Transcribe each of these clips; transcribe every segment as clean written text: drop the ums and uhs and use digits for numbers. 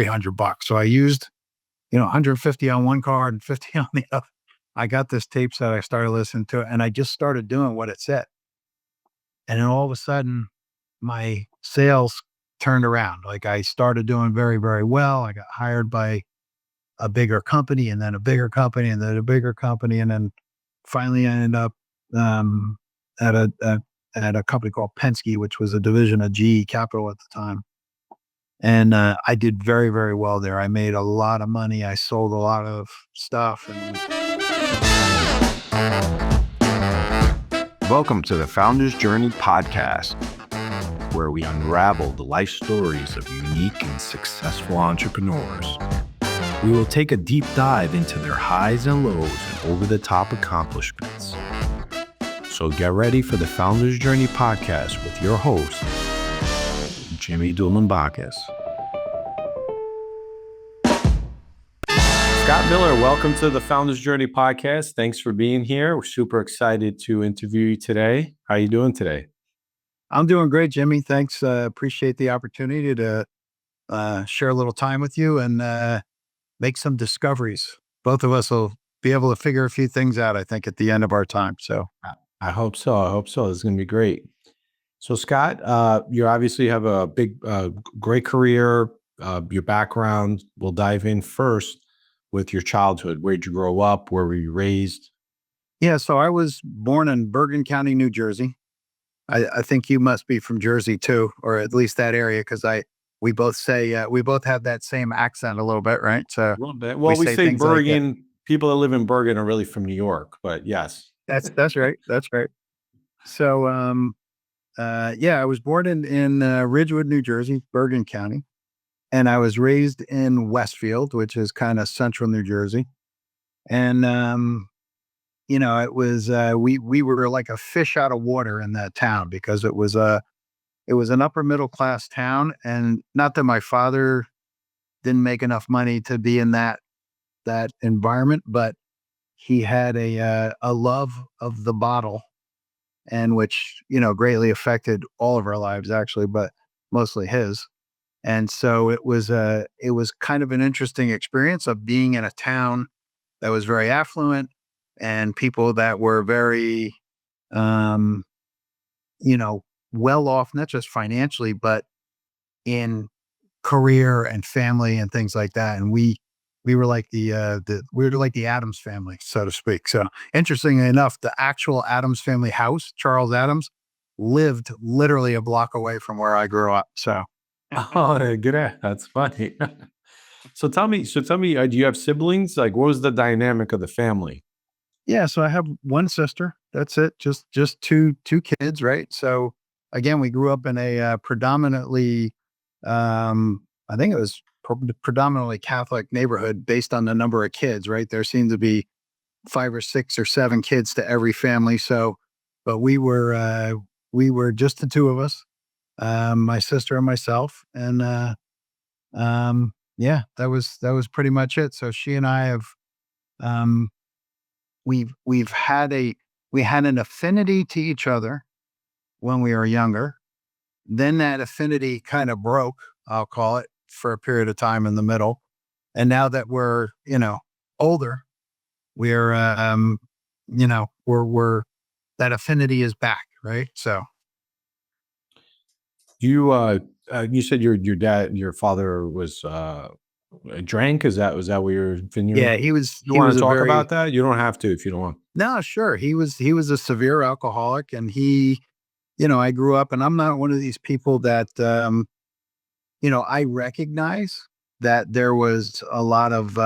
$300. So I used, 150 on one card and 50 on the other. I got this tape set. I started listening to it and I just started doing what it said. And then all of a sudden my sales turned around. Like I started doing very, very well. I got hired by a bigger company and then a bigger company and then a bigger company. And then finally I ended up um, at at a company called Penske, which was a division of GE Capital at the time. And I did very, very well there. I made a lot of money. I sold a lot of stuff. And welcome to the Founder's Journey podcast, where we unravel the life stories of unique and successful entrepreneurs. We will take a deep dive into their highs and lows and over-the-top accomplishments. So get ready for the Founder's Journey podcast with your host, Jimmy Dulambakis. Scott Miller, welcome to the Founder's Journey podcast. Thanks for being here. We're super excited to interview you today. How are you doing today? I'm doing great, Jimmy. Thanks. Appreciate the opportunity to share a little time with you and make some discoveries. Both of us will be able to figure a few things out, I think, at the end of our time. So I hope so. I hope so. This is going to be great. So Scott, you obviously have a big, great career. Your background, we'll dive in first with your childhood. Where'd you grow up? Where were you raised? yeah, so I was born in Bergen County, New Jersey. I think you must be from Jersey too, or at least that area, because we both say we both have that same accent a little bit, right? So A little bit. Well, we say things like that. Bergen. People that live in Bergen are really from New York, but yes. That's right. That's right. So yeah, I was born in Ridgewood, New Jersey, Bergen County, and I was raised in Westfield, which is kind of central New Jersey. And it was we were like a fish out of water in that town because it was an upper middle class town, and not that my father didn't make enough money to be in that environment, but he had a love of the bottle, and which greatly affected all of our lives actually, but mostly his. And so it was kind of an interesting experience of being in a town that was very affluent and people that were very, um, well off, not just financially, but in career and family and things like that. And we were like we were like the Adams family, so to speak. So interestingly enough, the actual Adams family house, Charles Adams, lived literally a block away from where I grew up. So Oh, good. That's funny. So tell me, do you have siblings? Like, what was the dynamic of the family? yeah, so I have one sister. That's it. Just two kids, right? So again, we grew up in a predominantly, I think it was predominantly Catholic neighborhood based on the number of kids. Right, there seemed to be 5 or 6 or 7 kids to every family. So, but we were just the two of us, my sister and myself, and yeah, that was pretty much it. So she and I have um, we've had we had an affinity to each other when we were younger. Then that affinity kind of broke, I'll call it, for a period of time in the middle. And now that we're, older, we're, we're that affinity is back, right? So You said your father was drank. Was that what you're? yeah, You he want was to a talk very about that? You don't have to if you don't want. no, sure. He was a severe alcoholic, and I grew up, and I'm not one of these people that I recognize that there was a lot of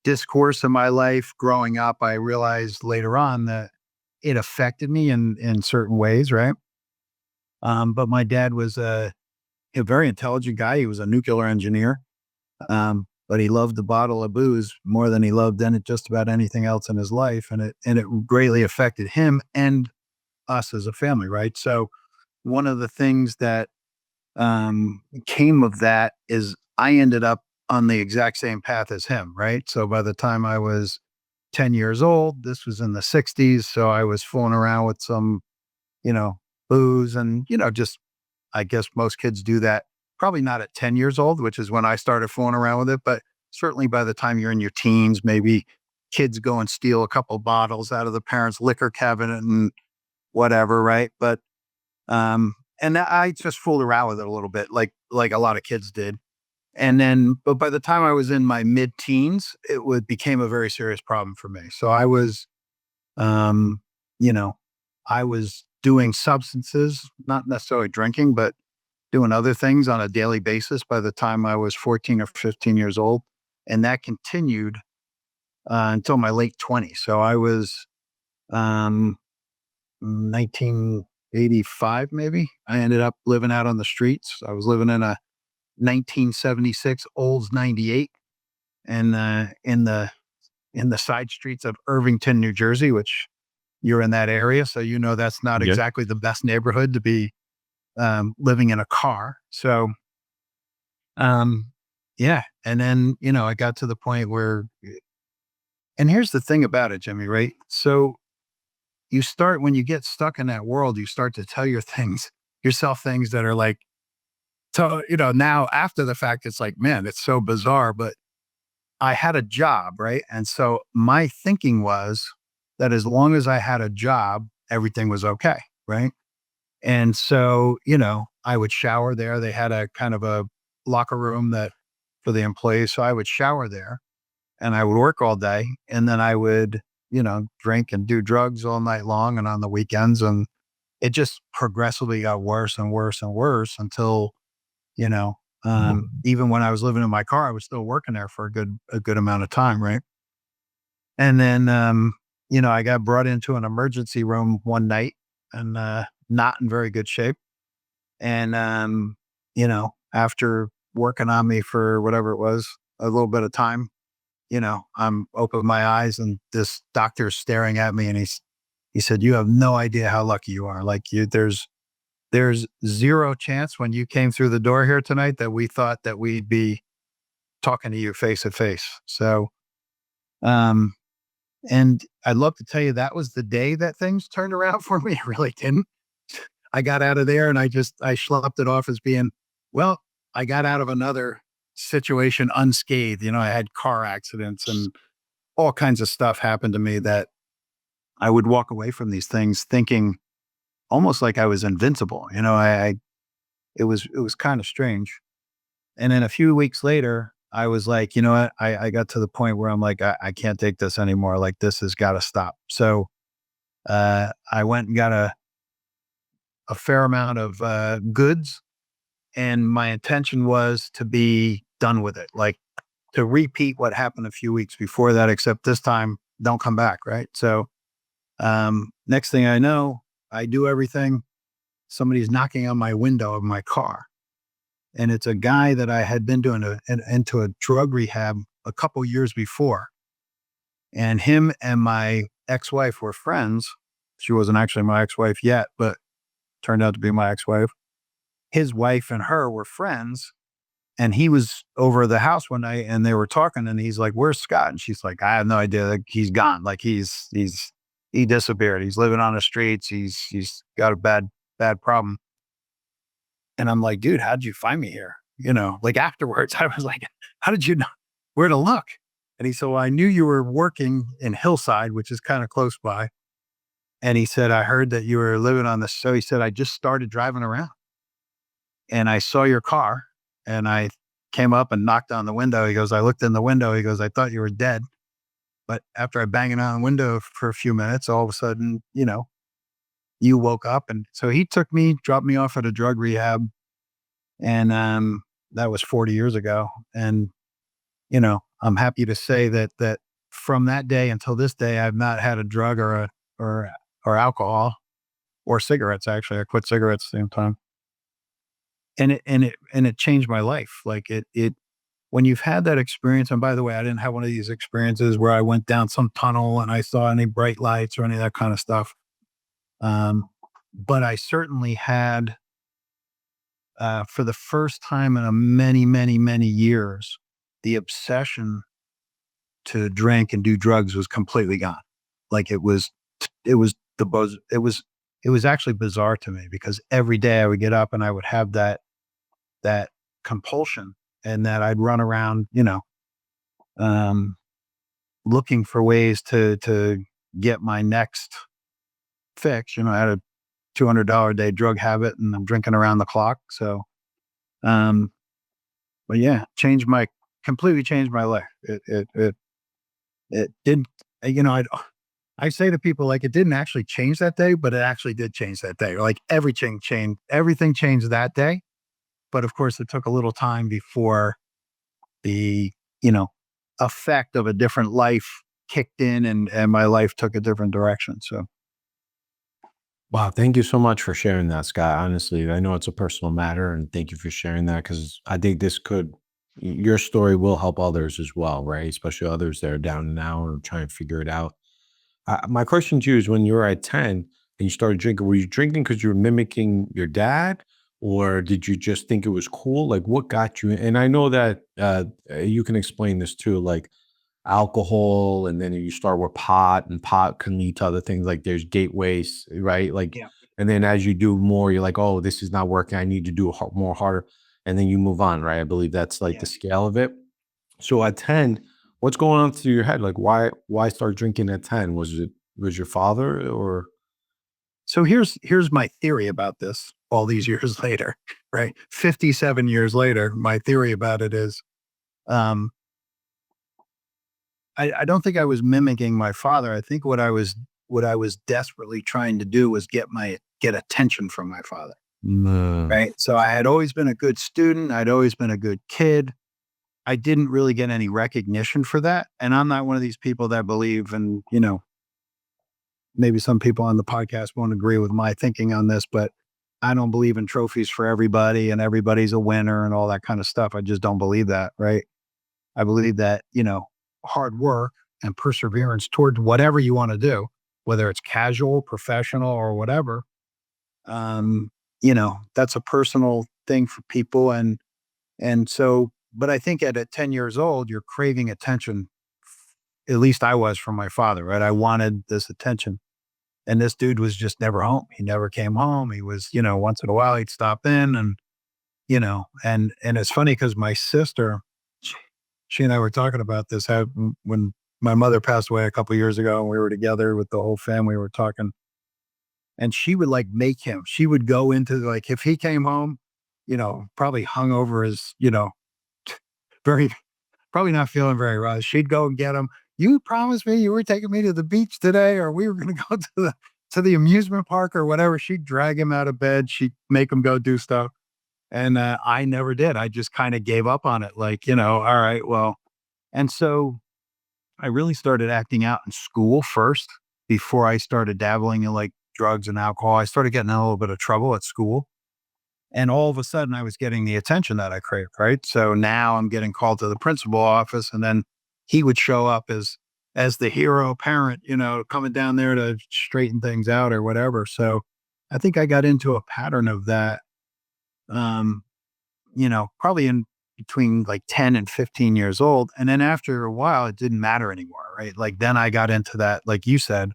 discourse in my life growing up. I realized later on that it affected me in certain ways, right? But my dad was a very intelligent guy. He was a nuclear engineer, but he loved the bottle of booze more than he loved just about anything else in his life, and it greatly affected him and us as a family, right? So one of the things that came of that is I ended up on the exact same path as him, right? So by the time I was 10 years old, this was in the 60s. So I was fooling around with some, you know, booze and, just, I guess most kids do that probably not at 10 years old, which is when I started fooling around with it, but certainly by the time you're in your teens, maybe kids go and steal a couple bottles out of the parents' liquor cabinet and whatever, right? But and I just fooled around with it a little bit, like a lot of kids did. And then, but by the time I was in my mid-teens, it would became a very serious problem for me. So I was, um, you know, I was doing substances, not necessarily drinking, but doing other things on a daily basis by the time I was 14 or 15 years old. And that continued until my late 20s. So I was um, 1985, maybe. I ended up living out on the streets. I was living in a 1976 Olds 98 and in the side streets of Irvington, New Jersey, which you're in that area. So, that's not Yeah. exactly the best neighborhood to be living in a car. So, um, yeah. And then, I got to the point where, and here's the thing about it, Jimmy, right? So when you get stuck in that world, you start to tell yourself things that are like, so, now after the fact, it's like, man, it's so bizarre, but I had a job, right? And so my thinking was that as long as I had a job, everything was okay, right? And so, I would shower there. They had a kind of a locker room that for the employees. So I would shower there and I would work all day. And then I would, drink and do drugs all night long and on the weekends. And it just progressively got worse and worse and worse until, you know, even when I was living in my car, I was still working there for a good amount of time. Right. And then, I got brought into an emergency room one night and, not in very good shape. And, after working on me for whatever it was, a little bit of time, I'm opening my eyes and this doctor's staring at me and he said, "You have no idea how lucky you are. Like there's zero chance when you came through the door here tonight that we thought that we'd be talking to you face to face." So, um, and I'd love to tell you that was the day that things turned around for me. It really didn't. I got out of there and I schlepped it off as being, well, I got out of another situation unscathed. I had car accidents and all kinds of stuff happened to me that I would walk away from these things thinking almost like I was invincible. It was kind of strange. And then a few weeks later, I was like, you know what? I got to the point where I'm like, I can't take this anymore. Like this has got to stop. So I went and got a fair amount of goods, and my intention was to be done with it, like to repeat what happened a few weeks before that, except this time don't come back, right? So next thing I know, I do everything. Somebody's knocking on my window of my car, and it's a guy that I had been doing into a drug rehab a couple years before, and him and my ex-wife were friends. She wasn't actually my ex-wife yet, but turned out to be my ex-wife. His wife and her were friends, and he was over at the house one night and they were talking and he's like, "Where's Scott?" And she's like, "I have no idea. Like, he's gone. Like he disappeared. He's living on the streets. He's got a bad problem." And I'm like, "Dude, how'd you find me here?" Like afterwards, I was like, "How did you know where to look?" And he said, "Well, I knew you were working in Hillside, which is kind of close by." And he said, "I heard that you were living on this." So he said, "I just started driving around and I saw your car and I came up and knocked on the window." He goes, "I looked in the window." He goes, "I thought you were dead. But after I banged on the window for a few minutes, all of a sudden, you woke up." And so he dropped me off at a drug rehab. And that was 40 years ago. And, I'm happy to say that from that day until this day, I've not had a drug or, or alcohol or cigarettes. Actually, I quit cigarettes at the same time. And it changed my life. Like when you've had that experience, and by the way, I didn't have one of these experiences where I went down some tunnel and I saw any bright lights or any of that kind of stuff. But I certainly had, for the first time in a many, many, many years, the obsession to drink and do drugs was completely gone. Like it was the buzz. It was actually bizarre to me because every day I would get up and I would have that compulsion, and that I'd run around, um, looking for ways to get my next fix. I had a $200 a day drug habit, and I'm drinking around the clock. So, um, but yeah, completely changed my life. It did, I say to people, like, it didn't actually change that day, but it actually did change that day. Like, everything changed that day. But of course, it took a little time before the, you know, effect of a different life kicked in, and my life took a different direction. So Wow, thank you so much for sharing that, Scott. Honestly, I know it's a personal matter, and thank you for sharing that because I think your story will help others as well, right? Especially others that are down and out or trying to figure it out. My question to you is when you were at 10 and you started drinking, were you drinking because you were mimicking your dad? Or did you just think it was cool? Like, what got you? And I know that you can explain this too. Like, alcohol, and then you start with pot, and pot can lead to other things, like there's gateways, right? Like, yeah, and then as you do more, you're like, oh, this is not working, I need to do more harder, and then you move on, right? I believe that's like yeah. the scale of it. So at 10, what's going on through your head? Like, why start drinking at 10? Was your father or So here's my theory about this. All these years later, right? 57 years later, my theory about it is, um, I don't think I was mimicking my father. I think what I was desperately trying to do was get attention from my father. no. Right. So I had always been a good student. I'd always been a good kid. I didn't really get any recognition for that. And I'm not one of these people that believe, and maybe some people on the podcast won't agree with my thinking on this, but I don't believe in trophies for everybody and everybody's a winner and all that kind of stuff. I just don't believe that. Right. I believe that, hard work and perseverance toward whatever you want to do, whether it's casual, professional, or whatever, um, that's a personal thing for people. And so, but I think at 10 years old, you're craving attention. At least I was from my father, right? I wanted this attention. And this dude was just never home. He never came home. He was, once in a while he'd stop in, and it's funny because my sister, she, she and I were talking about this how when my mother passed away a couple years ago and we were together with the whole family, we were talking, and she would like make him. She would go into, like, if he came home, probably hung over his, very probably not feeling very well. She'd go and get him. You promised me you were taking me to the beach today, or we were going to go to the amusement park or whatever. She'd drag him out of bed. She'd make him go do stuff. And I never did. I just kind of gave up on it. Like, all right, well. And so I really started acting out in school first before I started dabbling in like drugs and alcohol. I started getting in a little bit of trouble at school. And all of a sudden I was getting the attention that I craved. Right. So now I'm getting called to the principal office, and then he would show up as the hero parent, coming down there to straighten things out or whatever. So I think I got into a pattern of that. Um, probably in between like 10 and 15 years old. And then after a while, it didn't matter anymore. Right. Like then I got into that, like you said,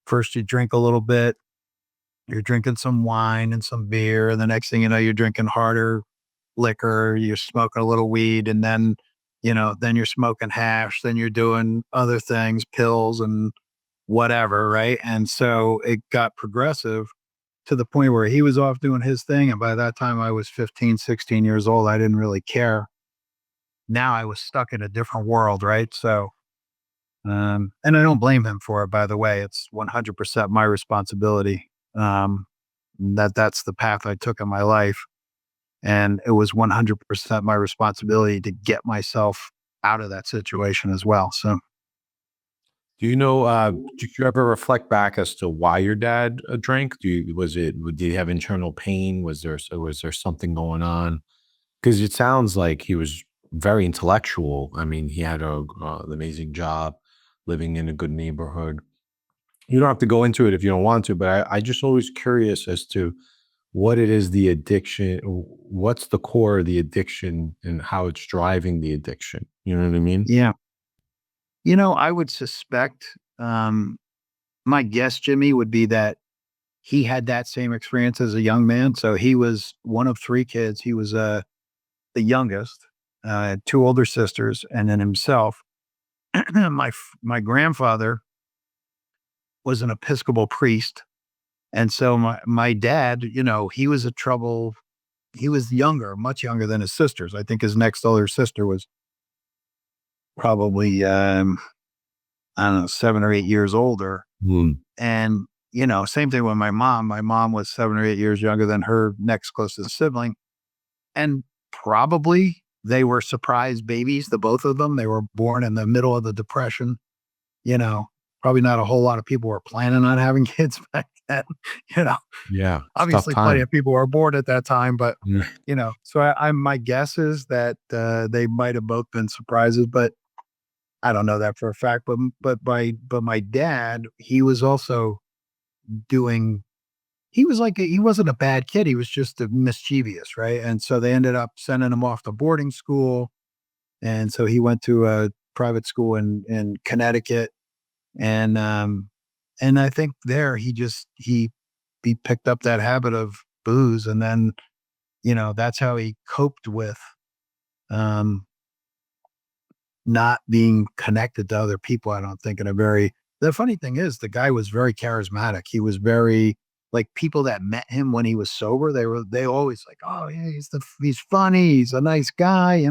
first you drink a little bit, you're drinking some wine and some beer. And the next thing you know, you're drinking harder liquor, you're smoking a little weed. And then you're smoking hash, then you're doing other things, pills and whatever. Right. And so it got progressive to the point where he was off doing his thing. And by that time I was 15, 16 years old. I didn't really care. Now I was stuck in a different world, right? So, and I don't blame him for it, by the way. It's 100% my responsibility. That's the path I took in my life. And it was 100% my responsibility to get myself out of that situation as well. So, Do you know, did you ever reflect back as to why your dad drank? Did he have internal pain? Was there something going on? Because it sounds like he was very intellectual. I mean, he had an amazing job, living in a good neighborhood. You don't have to go into it if you don't want to, but I just always curious as to what it is the addiction, what's the core of the addiction and how it's driving the addiction. You know what I mean? yeah. I would suspect, my guess, Jimmy, would be that he had that same experience as a young man. So he was one of three kids. He was the youngest, had two older sisters, and then himself. My grandfather was an Episcopal priest, and so my dad, he was a trouble. He was younger, much younger than his sisters. I think his next older sister was probably I don't know, 7 or 8 years older. Mm. And same thing with my mom. My mom was 7 or 8 years younger than her next closest sibling, and probably they were surprise babies. The both of them. They were born in the middle of the Depression. You know, Probably not a whole lot of people were planning on having kids back then. You know, Yeah, it's a tough Obviously, plenty time. of people were born at that time, but Mm. so my guess is that they might have both been surprises, but I don't know that for a fact. But my dad, he was also doing. He was he wasn't a bad kid. He was just a mischievous, right? And so they ended up sending him off to boarding school, and so he went to a private school in Connecticut, and I think there he picked up that habit of booze, and then that's how he coped with um not being connected to other people. I don't think in a very the funny thing is the guy was very charismatic. He was very like people that met him when he was sober, they always like, oh yeah, he's funny, he's a nice guy.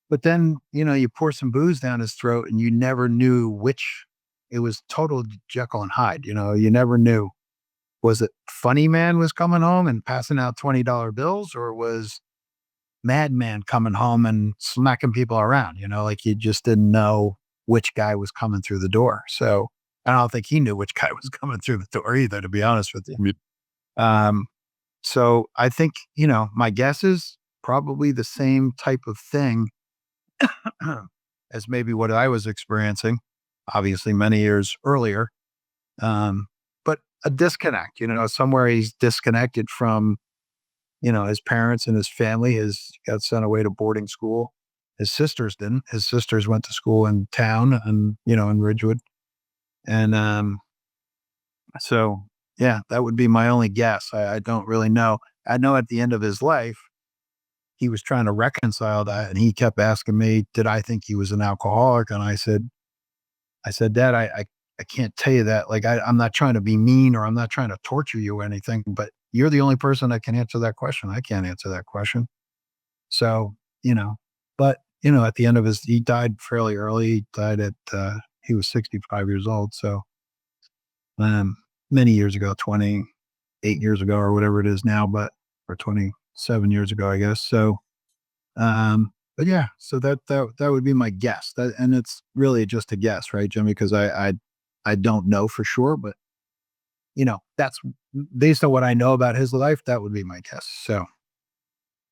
But then, you pour some booze down his throat and you never knew which it was total Jekyll and Hyde. You never knew. Was it funny man was coming home and passing out $20 bills, or was madman coming home and smacking people around? Like you just didn't know which guy was coming through the door. So I don't think he knew which guy was coming through the door either, to be honest with you. Yep. Um, so I think, my guess is probably the same type of thing as maybe what I was experiencing, obviously many years earlier. But a disconnect, somewhere he's disconnected from, his parents and his family. His got sent away to boarding school. His sisters didn't. His sisters went to school in town and, in Ridgewood. And so, yeah, that would be my only guess. I don't really know. I know at the end of his life, he was trying to reconcile that, and he kept asking me, did I think he was an alcoholic? And I said, Dad, I can't tell you that. Like, I'm not trying to be mean or I'm not trying to torture you or anything, but you're the only person that can answer that question. I can't answer that question. So, but, at the end of he died fairly early. He died he was 65 years old. So, um, many years ago, 28 years ago or whatever it is now, or 27 years ago, I guess. So, but yeah, so that would be my guess. And it's really just a guess, right, Jimmy? Because I don't know for sure, but that's based on what I know about his life. That would be my guess. So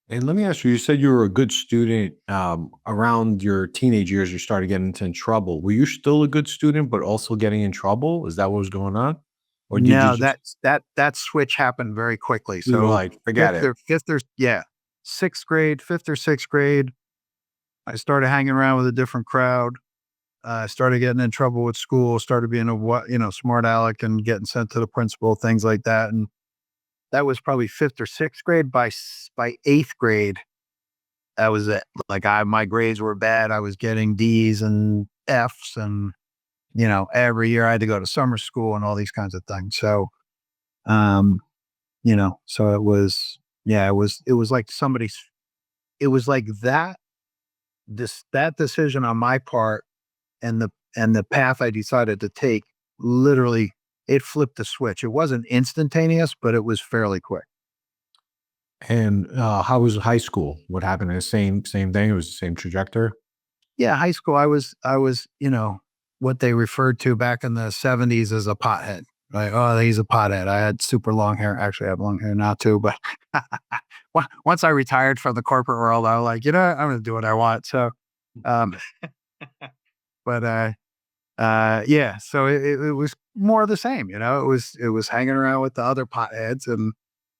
And let me ask you, you said you were a good student. Around your teenage years, you started getting into trouble. Were you still a good student, but also getting in trouble? Is that what was going on? Or did you no, just, that switch happened very quickly. you were So like, forget it? yeah, sixth grade, fifth or sixth grade, I started hanging around with a different crowd. Started getting in trouble with school. Started being smart aleck and getting sent to the principal, things like that. And that was probably fifth or sixth grade. By eighth grade, that was it. Like my grades were bad. I was getting D's and F's, and every year I had to go to summer school and all these kinds of things. So, um, so it was, yeah, it was like it was like that decision on my part and the path I decided to take, literally, it flipped the switch. It wasn't instantaneous, but it was fairly quick. And how was high school? What happened? The same thing. It was the same trajectory. Yeah, high school, I was, what they referred to back in the '70s as a pothead. Like, oh, he's a pothead. I had super long hair. Actually, I have long hair now too. But once I retired from the corporate world, I was like, I'm going to do what I want. So, um, but yeah, so it was more of the same. It was hanging around with the other potheads and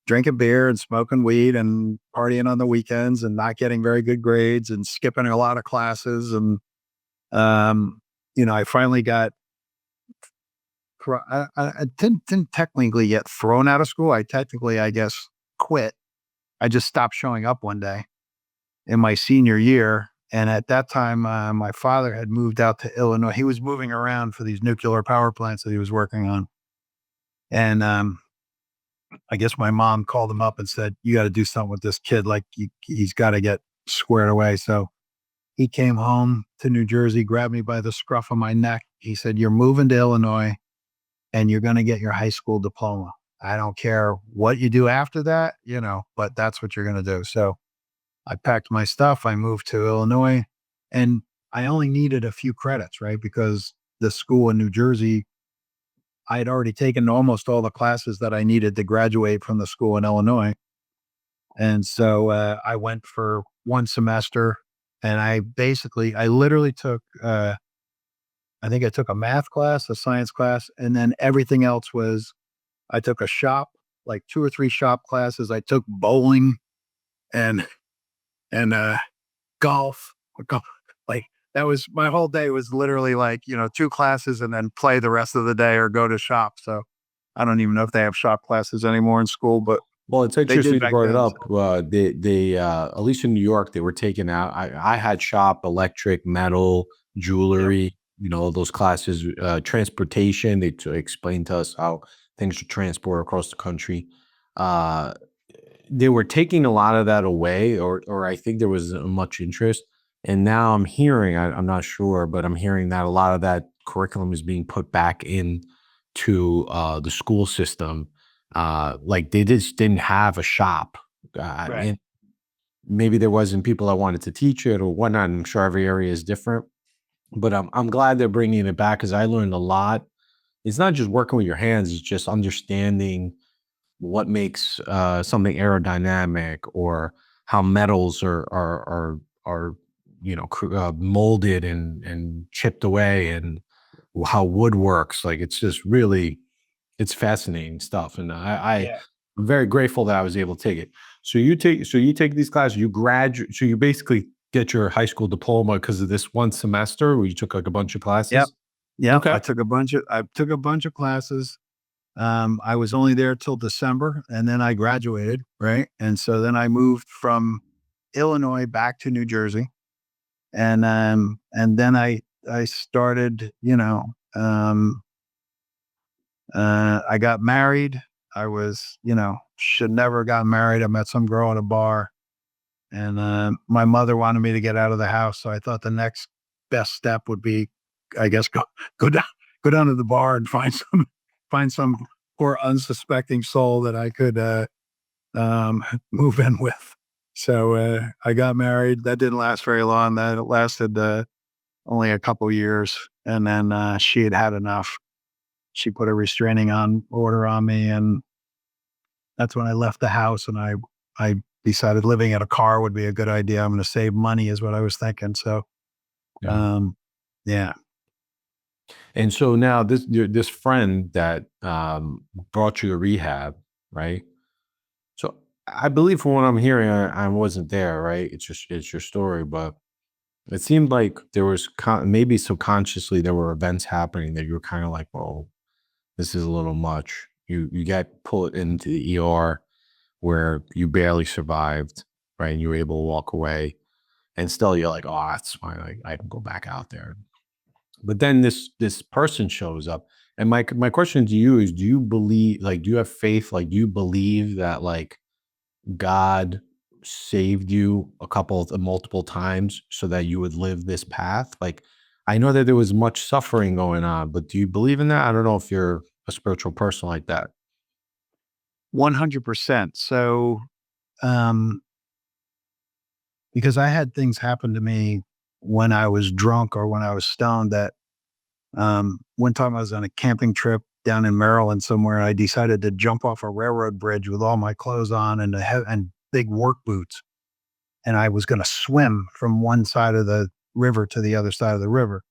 drinking beer and smoking weed and partying on the weekends and not getting very good grades and skipping a lot of classes. And, I finally got, I didn't technically get thrown out of school. I technically, I guess, quit. I just stopped showing up one day. in my senior year. And at that time, my father had moved out to Illinois. He was moving around for these nuclear power plants that he was working on. And I guess my mom called him up and said, "You got to do something with this kid. Like he's got to get squared away." So he came home to New Jersey, grabbed me by the scruff of my neck. He said, "You're moving to Illinois and you're going to get your high school diploma. I don't care what you do after that, but that's what you're going to do." So I packed my stuff. I moved to Illinois and I only needed a few credits, right? Because the school in New Jersey, I had already taken almost all the classes that I needed to graduate from the school in Illinois. And so I went for one semester and I literally took, I think I took a math class, a science class, and then everything else was, I took a shop, like 2 or 3 shop classes. I took bowling and, and golf, golf. Like that was my whole day was literally like, 2 classes and then play the rest of the day or go to shop. So I don't even know if they have shop classes anymore in school, but Well, it's they did interesting you back brought it then. up. They at least in New York, they were taking out. I had shop, electric, metal, Yep. jewelry. Those classes, transportation. They explained to us how things should transport across the country. Uh, they were taking a lot of that away, or I think there was much interest. And now I'm hearing, I'm not sure, but I'm hearing that a lot of that curriculum is being put back in to the school system. Like they just didn't have a shop. Right. And maybe there wasn't people that wanted to teach it or whatnot. I'm sure every area is different, but I'm glad they're bringing it back because I learned a lot. It's not just working with your hands; it's just understanding what makes something aerodynamic or how metals are molded and chipped away and how wood works. Like it's just really it's fascinating stuff, and Yeah. I'm very grateful that I was able to take it. So you take these classes, you graduate, so you basically get your high school diploma because of this one semester where you took like a bunch of Yep. classes. Yep. Okay. I took a bunch of classes. I was only there till December and then I graduated, right? And so then I moved from Illinois back to New Jersey. And then I started, I got married. I was, should never have gotten married. I met some girl at a bar and my mother wanted me to get out of the house. So I thought the next best step would be, I guess, go down, go down to the bar and find some poor unsuspecting soul that I could move in with. So I got married. That didn't last very long. That lasted only a couple years, and then she had had enough. She put a restraining on order on me, and that's when I left the house. And I decided living in a car would be a good idea. I'm going to save money, is what I was thinking. So Yeah. um, yeah, And so now this friend that brought you to rehab, right? So I believe from what I'm hearing, I wasn't there, right? It's your story, but it seemed like there was maybe subconsciously there were events happening that you were kind of like, "Well, this is a little much." You get put into the ER where you barely survived, right? And you were able to walk away, and still you're like, "Oh, that's fine. Like I can go back out there." But then this person shows up, and my question to you is, do you believe, like, do you have faith? Like, do you believe that like God saved you multiple times so that you would live this path? Like, I know that there was much suffering going on, but do you believe in that? I don't know if you're a spiritual person like that. 100%. So um, because I had things happen to me when I was drunk or when I was stoned that one time I was on a camping trip down in Maryland somewhere. I decided to jump off a railroad bridge with all my clothes on and and big work boots. And I was going to swim from one side of the river to the other side of the river.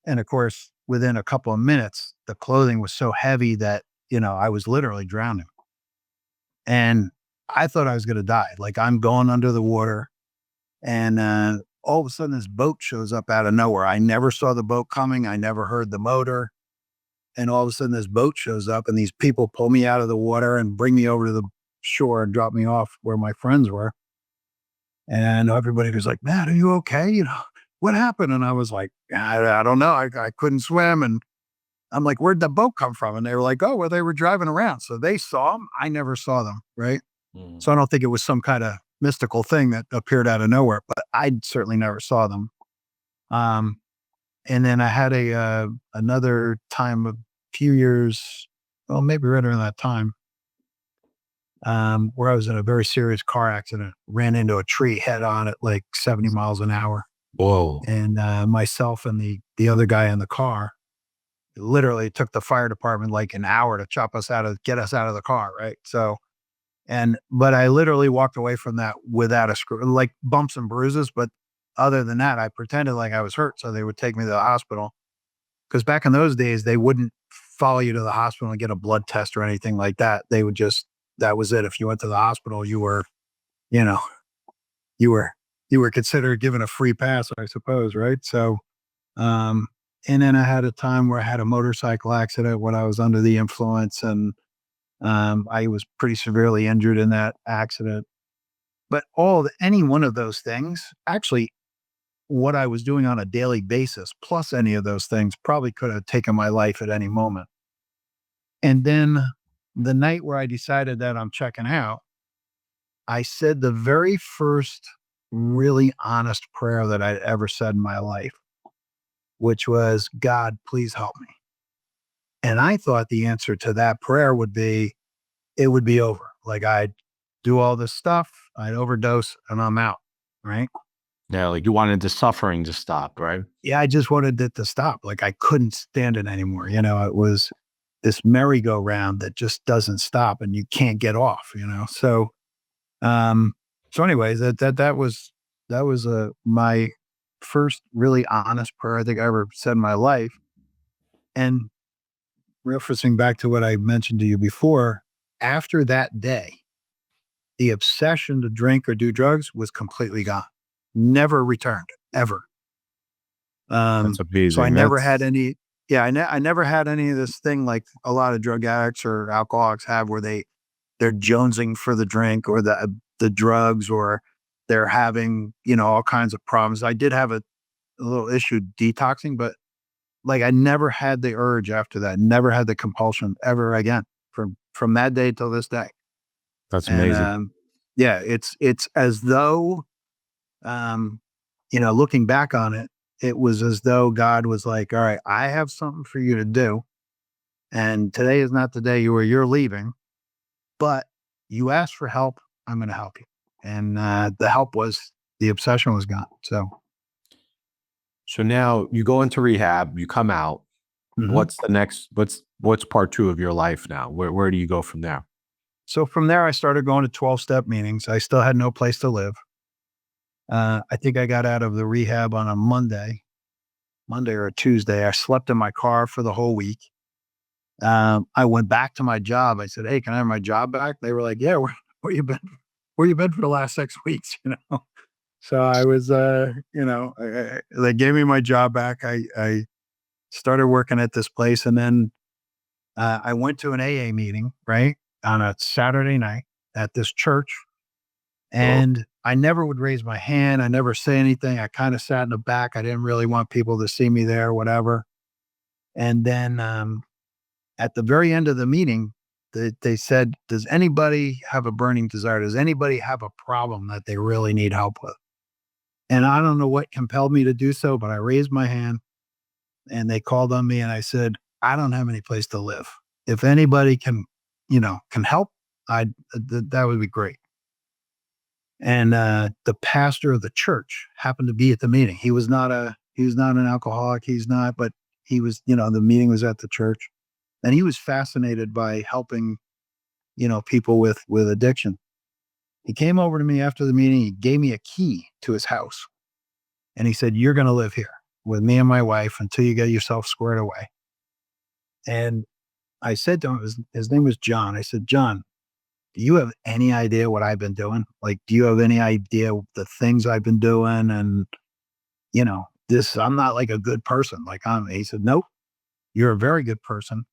And of course, within a couple of minutes, the clothing was so heavy that, I was literally drowning. And I thought I was going to die. Like I'm going under the water. And all of a sudden, this boat shows up out of nowhere. I never saw the boat coming. I never heard the motor. And all of a sudden, this boat shows up, and these people pull me out of the water and bring me over to the shore and drop me off where my friends were. And everybody was like, "Matt, are you okay? What happened?" And I was like, I don't know. I couldn't swim. And I'm like, "Where'd the boat come from?" And they were like, "Oh, well, they were driving around." So they saw them. I never saw them. Right. Mm. So I don't think it was some kind of mystical thing that appeared out of nowhere, but I certainly never saw them. Um, and then I had another time a few years, well, maybe right around that time, where I was in a very serious car accident, ran into a tree head on at like 70 miles an hour. Whoa. And myself and the other guy in the car, it literally took the fire department like an hour to get us out of the car. Right. So, but I literally walked away from that without a screw, like bumps and bruises. But other than that, I pretended like I was hurt. So they would take me to the hospital. Because back in those days, they wouldn't follow you to the hospital and get a blood test or anything like that. They would just, that was it. If you went to the hospital, you know, you were, you were considered given a free pass, I suppose. Right. So, um, and then I had a time where I had a motorcycle accident when I was under the influence, and I was pretty severely injured in that accident. But any one of those things, actually, what I was doing on a daily basis, plus any of those things, probably could have taken my life at any moment. And then the night where I decided that I'm checking out, I said the very first really honest prayer that I'd ever said in my life, which was, "God, please help me." And I thought the answer to that prayer would be, it would be over. Like I'd do all this stuff, I'd overdose, and I'm out. Right. Yeah, like you wanted the suffering to stop, right? Yeah, I just wanted it to stop. Like I couldn't stand it anymore. It was this merry-go-round that just doesn't stop and you can't get off. Um, so anyways, that was my first really honest prayer I think I ever said in my life. And referencing back to what I mentioned to you before, after that day, the obsession to drink or do drugs was completely gone. Never returned, ever. That's So I amazing. never had That's any, yeah, I never had any of this thing like a lot of drug addicts or alcoholics have where they're jonesing for the drink or the drugs, or they're having, all kinds of problems. I did have a little issue detoxing, but like I never had the urge after that, never had the compulsion ever again from that day till this day. that's And amazing. yeah, it's as though um, looking back on it, it was as though God was like, "All right, I have something for you to do, and today is not the day where you're leaving, but you asked for help. I'm going to help you." And the help was the obsession was gone. So, So now you go into rehab, you come out. mhm. What's the next what's part 2 of your life now? Where do you go from there? So from there, I started going to 12-step meetings. I still had no place to live. I think I got out of the rehab on a Monday or a Tuesday. I slept in my car for the whole week. I went back to my job. I said, "Hey, can I have my job back?" They were like, "Yeah, where you been? Where you been for the last 6 weeks?" So I was, they gave me my job back. I started working at this place, and then I went to an AA meeting, right, on a Saturday night at this church, Oh, and I never would raise my hand. I never say anything. I kind of sat in the back. I didn't really want people to see me there, whatever. And then at the very end of the meeting, they said, "Does anybody have a burning desire? Does anybody have a problem that they really need help with?" And I don't know what compelled me to do so, but I raised my hand and they called on me and I said, "I don't have any place to live. If anybody can help, that would be great." And the pastor of the church happened to be at the meeting. He was not an alcoholic. He's not, but he was, the meeting was at the church, and he was fascinated by helping, people with addiction. He came over to me after the meeting. He gave me a key to his house, and he said, "You're going to live here with me and my wife until you get yourself squared away." And I said to him, his name was John. I said, "John, do you have any idea what I've been doing? Like, do you have any idea the things I've been doing? And, I'm not like a good person. He said, "Nope, you're a very good person.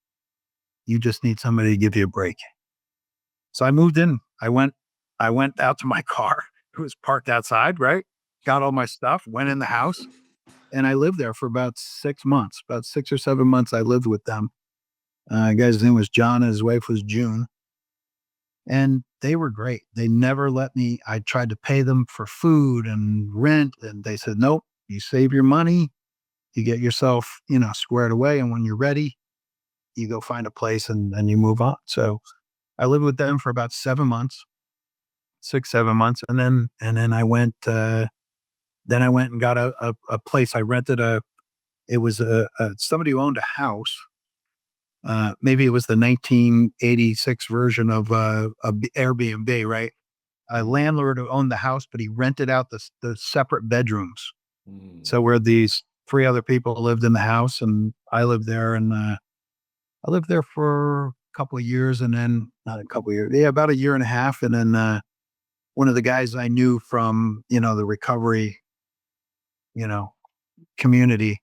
You just need somebody to give you a break." So I moved in. I went out to my car it was parked outside, right? Got all my stuff, went in the house, and I lived there for about 6 months, about 6 or 7 months. I lived with them. Guy's name was John and his wife was June. And they were great. They never let me, I tried to pay them for food and rent. And they said, nope, you save your money, you get yourself, squared away. And when you're ready, you go find a place and you move on. So I lived with them for about 7 months, 6, 7 months. And then I went and got a place. I rented it was somebody who owned a house. Maybe it was the 1986 version of Airbnb, right? A landlord who owned the house, but he rented out the separate bedrooms. Mm. So where these three other people lived in the house, and I lived there, and I lived there for a couple of years, and then not a couple of years, yeah, about a year and a half, and then one of the guys I knew from the recovery, you know, community,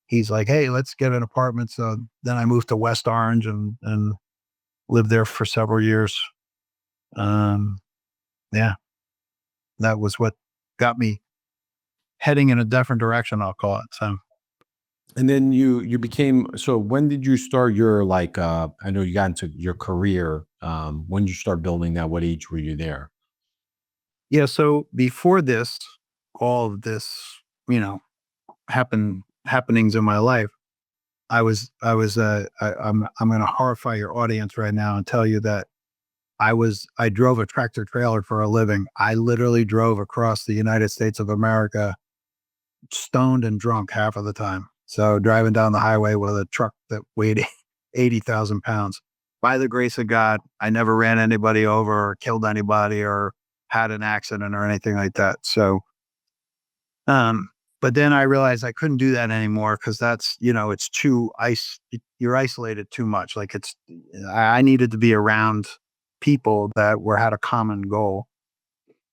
he's like, hey, let's get an apartment. So then I moved to West Orange and lived there for several years. Um, yeah, that was what got me heading in a different direction, I'll call it. So, And then you became, so when did you start your, like, I know you got into your career, when did you start building that? What age were you there? yeah. So before this, all of this, you know, happenings in my life, I'm going to horrify your audience right now and tell you that I drove a tractor trailer for a living. I literally drove across the United States of America stoned and drunk half of the time. So driving down the highway with a truck that weighed 80,000 pounds. By the grace of God, I never ran anybody over or killed anybody or had an accident or anything like that. So, um, but then I realized I couldn't do that anymore because that's, it's you're isolated too much. Like I needed to be around people that had a common goal.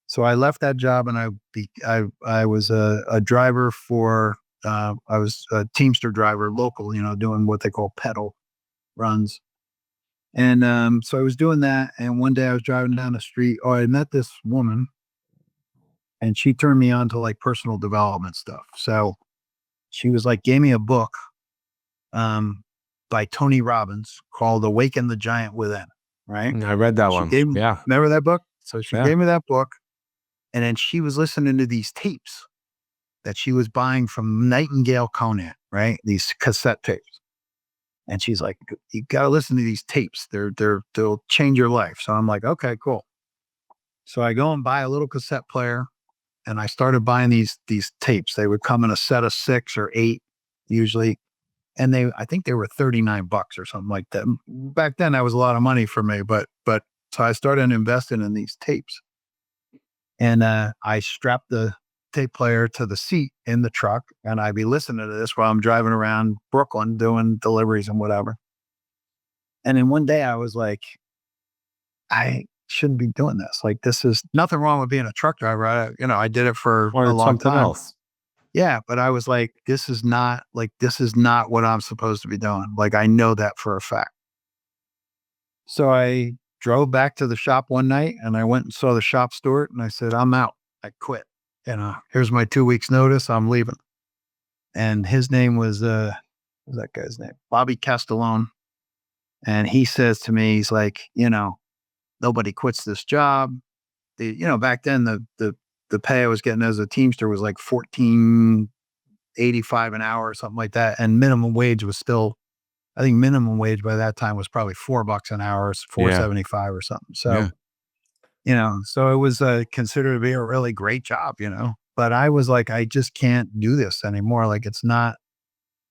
So I left that job and I was a driver for, I was a Teamster driver local, doing what they call pedal runs. And so I was doing that. And one day I was driving down the street. Oh, I met this woman and she turned me on to like personal development stuff. So she was like, gave me a book um, by Tony Robbins called Awaken the Giant Within. Right. I read that She one. gave me, Yeah. remember that book? So she Yeah. gave me that book. And then she was listening to these tapes that she was buying from Nightingale Conant, right? These cassette tapes. And she's like, you got to listen to these tapes. They'll change your life. So I'm like, okay, cool. So I go and buy a little cassette player and I started buying these tapes. They would come in a set of 6 or 8 usually. And I think they were $39 or something like that. Back then that was a lot of money for me, but so I started investing in these tapes. And I strapped the tape player to the seat in the truck, and I'd be listening to this while I'm driving around Brooklyn doing deliveries and whatever. And then one day I was like, I shouldn't be doing this. Like, this is nothing wrong with being a truck driver. I did it for a Wanted long something time. else. Yeah, but I was like, this is not what I'm supposed to be doing. Like, I know that for a fact. So I drove back to the shop one night and I went and saw the shop steward and I said, I'm out. I quit. Here's my 2 weeks notice. I'm leaving. And his name was, what was that guy's name? Bobby Castellone. And he says to me, he's like, nobody quits this job. Back then the pay I was getting as a Teamster was like 14.85 an hour or something like that. And minimum wage was still, I think minimum wage by that time was probably $4 an hour, Yeah. 4.75 or something. So, Yeah. so it was considered to be a really great job, but I was like, I just can't do this anymore. Like, it's not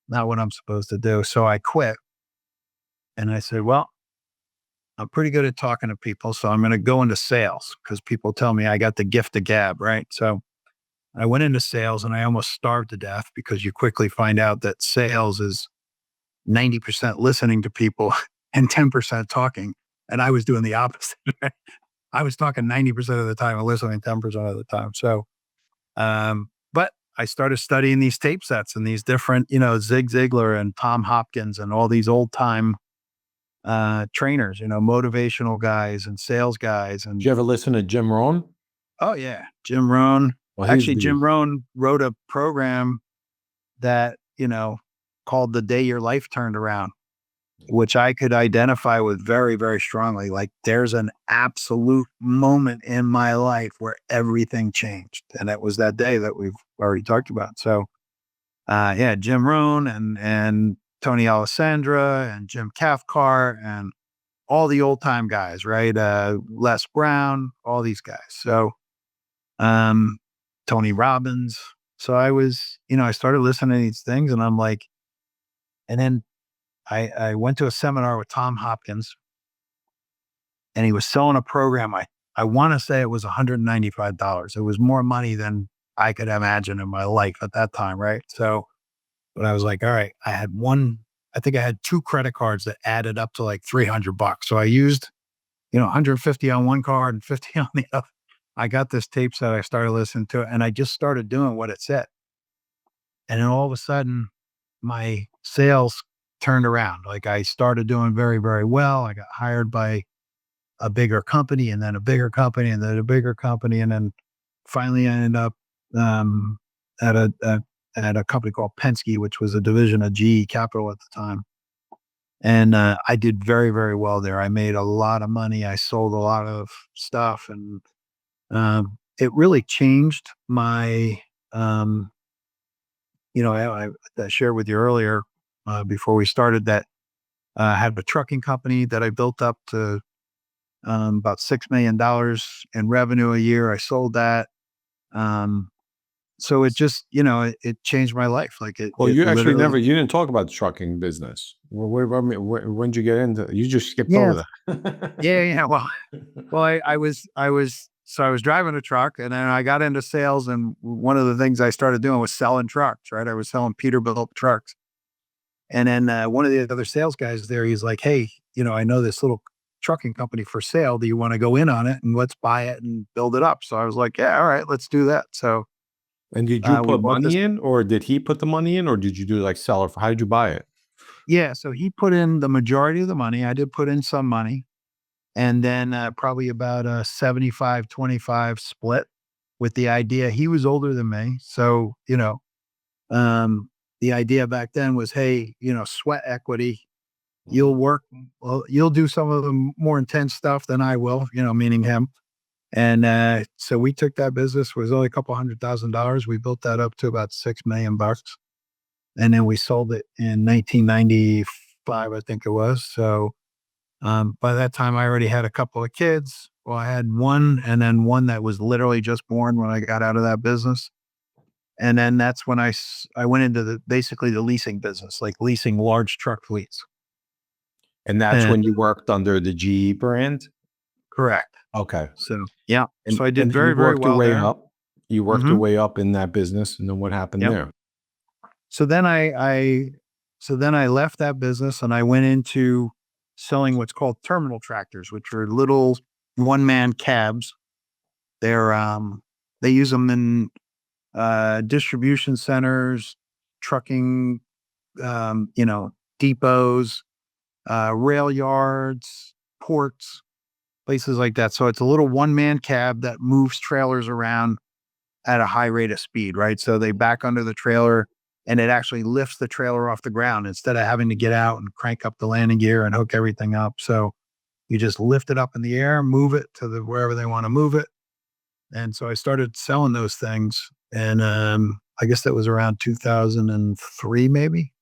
what I'm supposed to do. So I quit and I said, well, I'm pretty good at talking to people. So I'm going to go into sales because people tell me I got the gift of gab. Right. So I went into sales and I almost starved to death because you quickly find out that sales is 90% listening to people and 10% talking. And I was doing the opposite. I was talking 90% of the time and listening 10% of the time. So, but I started studying these tape sets and these different, Zig Ziglar and Tom Hopkins and all these old time trainers, motivational guys and sales guys. And Did you ever listen to Jim Rohn? Oh yeah, Jim Rohn. Well, he's Actually, the Jim Rohn wrote a program that called "The Day Your Life Turned Around," which I could identify with very, very strongly. Like, there's an absolute moment in my life where everything changed, and it was that day that we've already talked about. So, yeah, Jim Rohn and Tony Alessandra and Jim Cathcart and all the old time guys, right? Les Brown, all these guys. So, um, Tony Robbins. So I started listening to these things, and I'm like, and then I went to a seminar with Tom Hopkins, and he was selling a program. I want to say it was $195. It was more money than I could imagine in my life at that time, right? So, but I was like, all right, I think I had two credit cards that added up to like $300. So I used, 150 on one card and 50 on the other. I got this tape set. I started listening to it, and I just started doing what it said. And then all of a sudden, my sales turned around. Like, I started doing very, very well. I got hired by a bigger company, and then a bigger company, and then a bigger company. And then finally I ended up um, at a company called Penske, which was a division of GE Capital at the time. And I did very, very well there. I made a lot of money. I sold a lot of stuff, and it really changed my, um, I shared with you earlier before we started that I had a trucking company that I built up to about $6 million in revenue a year. I sold that. Um, so it just, it changed my life. Like well, it you actually literally, never you didn't talk about the trucking business. Well, I mean, when did you get into? You just skipped yeah, over yeah, that. yeah. Well, so I was driving a truck, and then I got into sales. And one of the things I started doing was selling trucks, right? I was selling Peterbilt trucks. And then one of the other sales guys there, he's like, hey, I know this little trucking company for sale. Do you want to go in on it and let's buy it and build it up? So I was like, yeah, all right, let's do that. So And did you we put bought this. money in, or did he put the money in, or did you do like seller? How did you buy it? Yeah. So he put in the majority of the money. I did put in some money. And then probably about a 75-25 split with the idea. He was older than me. So, um, the idea back then was, hey, sweat equity. You'll work, well, you'll do some of the more intense stuff than I will, meaning him. And so we took that business, was only a couple $100,000. We built that up to about $6 million. And then we sold it in 1995, I think it was. So by that time, I already had a couple of kids. Well, I had one, and then one that was literally just born when I got out of that business. And then that's when I went into basically the leasing business, like leasing large truck fleets. And that's And when you worked under the GE brand. correct. Okay. So yeah, And so I did and you very, very worked your well way there. up. You worked your Hmm. way up in that business, and then what happened Yep. there? So then I left that business, and I went into selling what's called terminal tractors, which are little one man cabs. They're they use them in distribution centers, trucking, depots, rail yards, ports, places like that. So it's a little one man cab that moves trailers around at a high rate of speed, right? So they back under the trailer, and it actually lifts the trailer off the ground instead of having to get out and crank up the landing gear and hook everything up. So you just lift it up in the air, move it to wherever they want to move it. And so I started selling those things. And I guess that was around 2003, maybe.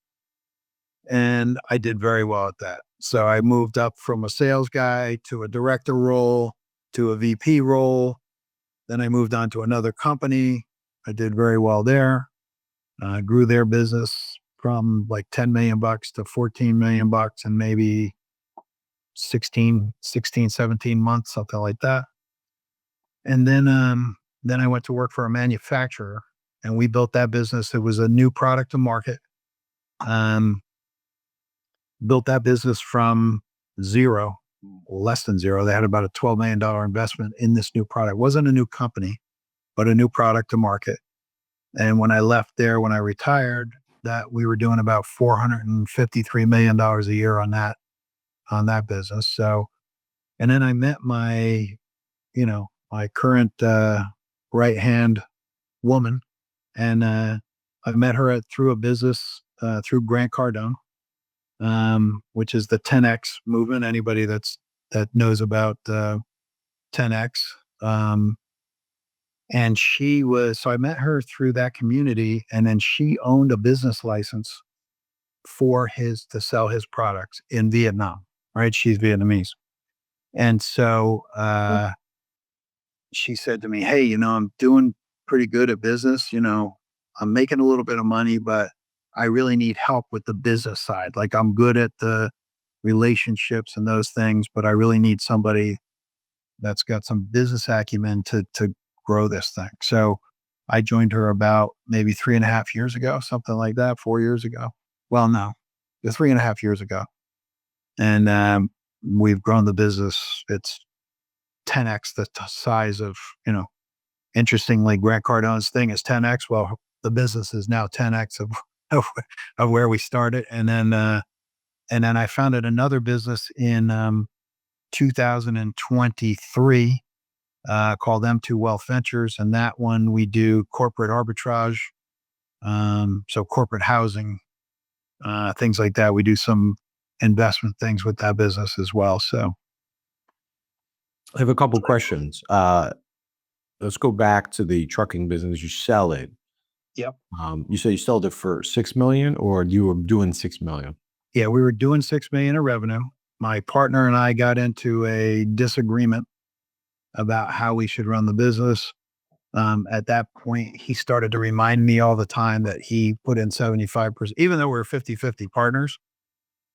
And I did very well at that. So I moved up from a sales guy to a director role to a VP role. Then I moved on to another company. I did very well there. Grew their business from like 10 million bucks to 14 million bucks in maybe 16, 17 months, something like that. And then I went to work for a manufacturer, and we built that business. It was a new product to market. Um, Built that business from zero, less than zero. They had about a $12 million investment in this new product. It wasn't a new company, but a new product to market. And when I left there, when I retired, that we were doing about $453 million a year on that business. So, and then I met my, my current right hand woman, and I met her through a business through Grant Cardone, which is the 10x movement. Anybody that knows about 10x, and so I met her through that community, and then she owned a business license for his to sell his products in Vietnam. Right, she's Vietnamese, and so she said to me, "Hey, I'm doing pretty good at business. I'm making a little bit of money, but I really need help with the business side. Like I'm good at the relationships and those things, but I really need somebody that's got some business acumen to grow this thing." So I joined her about maybe 3.5 years ago, something like that, 4 years ago. Well, no, 3.5 years ago, and we've grown the business. It's 10x the size of Interestingly, Grant Cardone's thing is 10x. Well, the business is now 10x of, of where we started, and then I founded another business in 2023 called M2 Wealth Ventures, and that one we do corporate arbitrage, so corporate housing, things like that. We do some investment things with that business as well. So, I have a couple questions. Let's go back to the trucking business. You sell it. yep, You said you sold it for 6 million, or you were doing 6 million. yeah, we were doing 6 million in revenue. My partner and I got into a disagreement about how we should run the business. At that point, he started to remind me all the time that he put in 75%, even though we're 50-50 partners.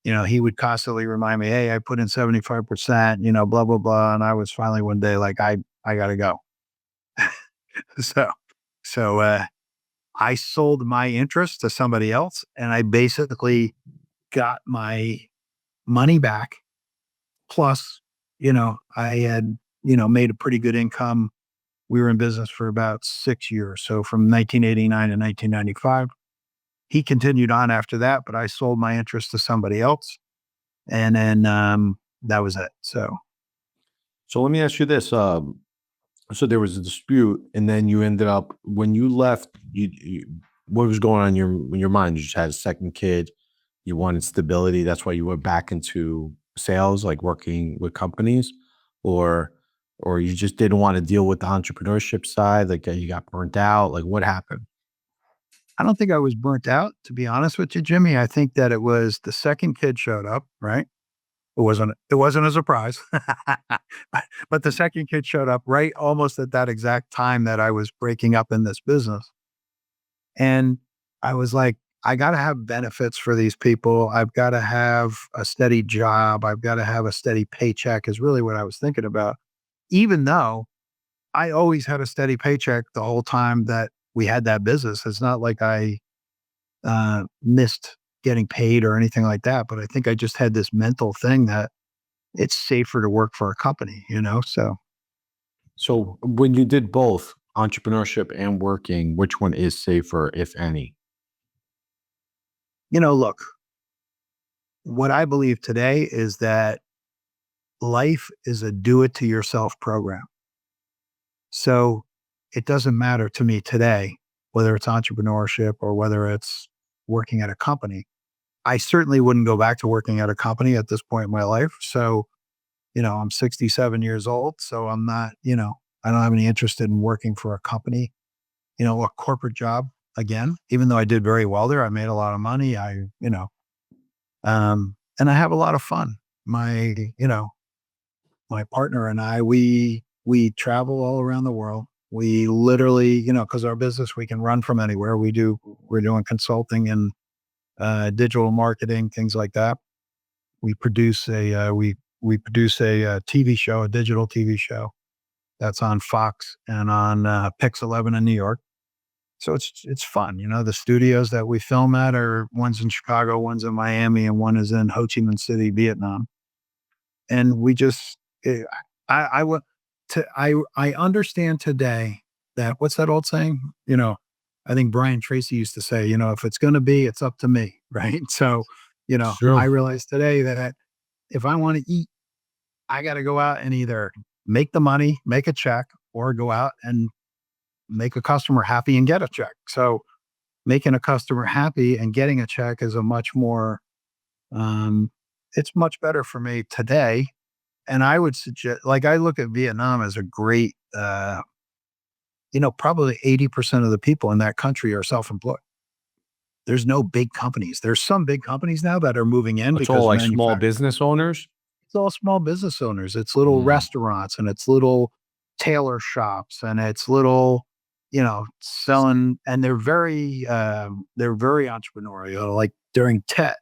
He would constantly remind me, "Hey, I put in 75%, blah, blah, blah." And I was finally one day like, I got to go. So, so I sold my interest to somebody else, and I basically got my money back. Plus, I had, made a pretty good income. We were in business for about 6 years. So from 1989 to 1995, he continued on after that, but I sold my interest to somebody else. And then that was it. So So let me ask you this. So there was a dispute, and then you ended up when you left. What was going on in your mind? You just had a second kid. You wanted stability. That's why you went back into sales, like working with companies, or or you just didn't want to deal with the entrepreneurship side. Like you got burnt out. Like what happened? I don't think I was burnt out, to be honest with you, Jimmy. I think that it was the second kid showed up, right? It wasn't a surprise. But the second kid showed up right almost at that exact time that I was breaking up in this business. And I was like, I got to have benefits for these people. I've got to have a steady job. I've got to have a steady paycheck, is really what I was thinking about. Even though I always had a steady paycheck the whole time that we had that business. It's not like I missed getting paid or anything like that. But I think I just had this mental thing that it's safer to work for a company. So, So when you did both entrepreneurship and working, which one is safer, if any? look, what I believe today is that life is a do it to yourself program. So it doesn't matter to me today, whether it's entrepreneurship or whether it's working at a company. I certainly wouldn't go back to working at a company at this point in my life. So, I'm 67 years old. So I'm not, I don't have any interest in working for a company, a corporate job again, even though I did very well there. I made a lot of money. And I have a lot of fun. My partner and I, we travel all around the world. We literally, because our business, we can run from anywhere. We're doing consulting and digital marketing, things like that. We produce a TV show, a digital TV show that's on Fox and on Pix 11 in New York. So it's fun. The studios that we film at are one's in Chicago, one's in Miami, and one is in Ho Chi Minh City, Vietnam. And we just, I would, I understand today that what's that old saying? I think Brian Tracy used to say, if it's going to be, it's up to me, right? So, It's true. I realize today that if I want to eat, I got to go out and either make the money, make a check, or go out and make a customer happy and get a check. So making a customer happy and getting a check is a much more, it's much better for me today. And I would suggest, like, I look at Vietnam as a great, probably 80% of the people in that country are self-employed. There's no big companies. There's some big companies now that are moving in It's all because like small manufacturing. business owners. It's all small business owners. It's little Mm. restaurants and it's little tailor shops and it's little, selling. And they're very entrepreneurial. Like during Tet,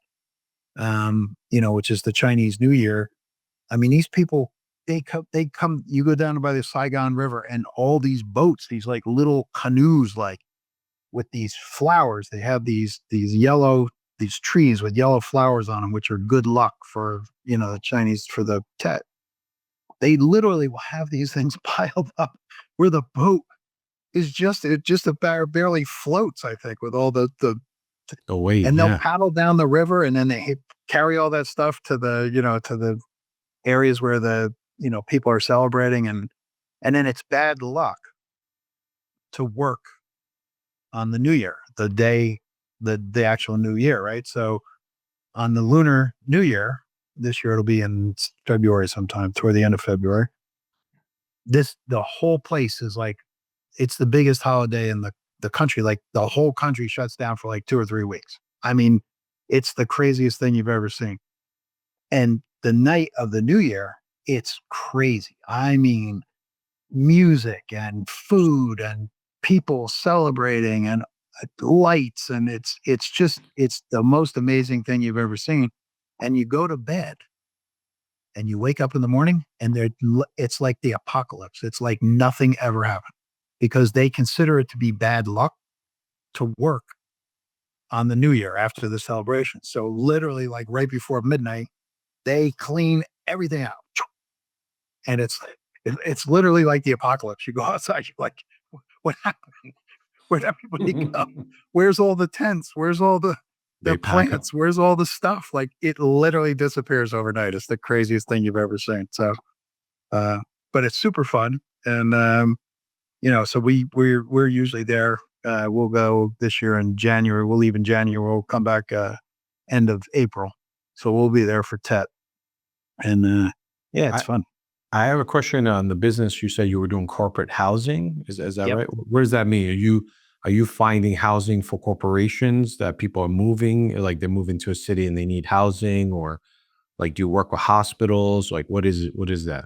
which is the Chinese New Year. I mean, these people, they come. You go down by the Saigon River and all these boats, these like little canoes, like with these flowers. They have these trees with yellow flowers on them, which are good luck for the Chinese for the Tet. They literally will have these things piled up where the boat is just about barely floats. I think with all the The weight, and they'll yeah. paddle down the river and then they carry all that stuff to the areas where the people are celebrating and then it's bad luck to work on the New Year, the day, the actual New Year, right? So on the Lunar New Year, this year it'll be in February sometime, toward the end of February. The whole place is like it's the biggest holiday in the country. Like the whole country shuts down for like 2 or 3 weeks. I mean, it's the craziest thing you've ever seen. And the night of the New Year, it's crazy. I mean, music and food and people celebrating and lights and it's the most amazing thing you've ever seen. And you go to bed and you wake up in the morning and it's like the apocalypse. It's like nothing ever happened because they consider it to be bad luck to work on the New Year after the celebration. So literally, like right before midnight, they clean everything out, and it's literally like the apocalypse. You go outside, you're like, what happened? Where'd everybody go? Where's all the tents? Where's all the They pack up. plants? Where's all the stuff? Like it literally disappears overnight. It's the craziest thing you've ever seen. So, but it's super fun, and so we're usually there. We'll go this year in January. We'll leave in January. We'll come back end of April. So we'll be there for Tet, and yeah, it's I, fun. I have a question on the business. You said you were doing corporate housing. Is that Yep. right? What does that mean? Are you finding housing for corporations that people are moving, like they're moving to a city and they need housing, or like do you work with hospitals? Like what is it? What is that?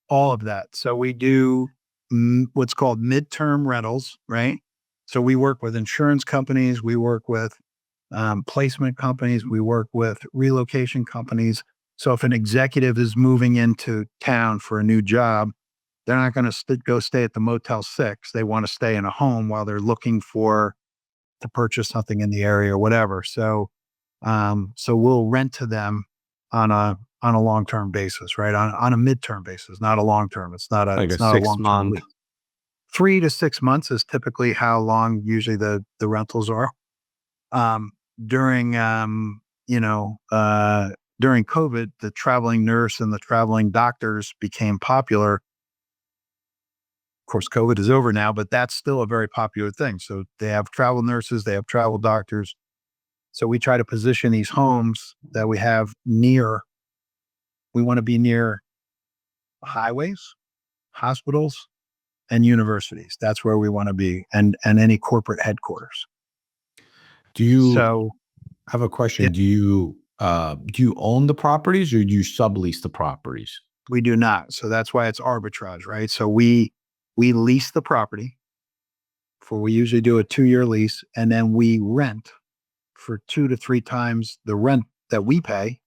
All of that. So we do what's called midterm rentals, right? So we work with insurance companies, we work with placement companies, we work with relocation companies. So if an executive is moving into town for a new job, they're not going to go stay at the Motel 6. They want to stay in a home while they're looking to purchase something in the area or whatever. So we'll rent to them on a long-term basis, right? On a midterm basis, not a long-term. It's not a Like a it's not a six long-term month. lease. 3 to 6 months is typically how long usually the rentals are. Um, during during COVID, the traveling nurse and the traveling doctors became popular. Of course, COVID is over now, but that's still a very popular thing. So they have travel nurses, they have travel doctors. So we try to position these homes that we have near. We want to be near highways, hospitals, and universities. That's where we want to be, and any corporate headquarters. Do you So I have a yeah, question? Do you own the properties or do you sublease the properties? we do not. So that's why it's arbitrage, right? So we lease the property we usually do a 2-year lease, and then we rent for 2 to 3 times the rent that we pay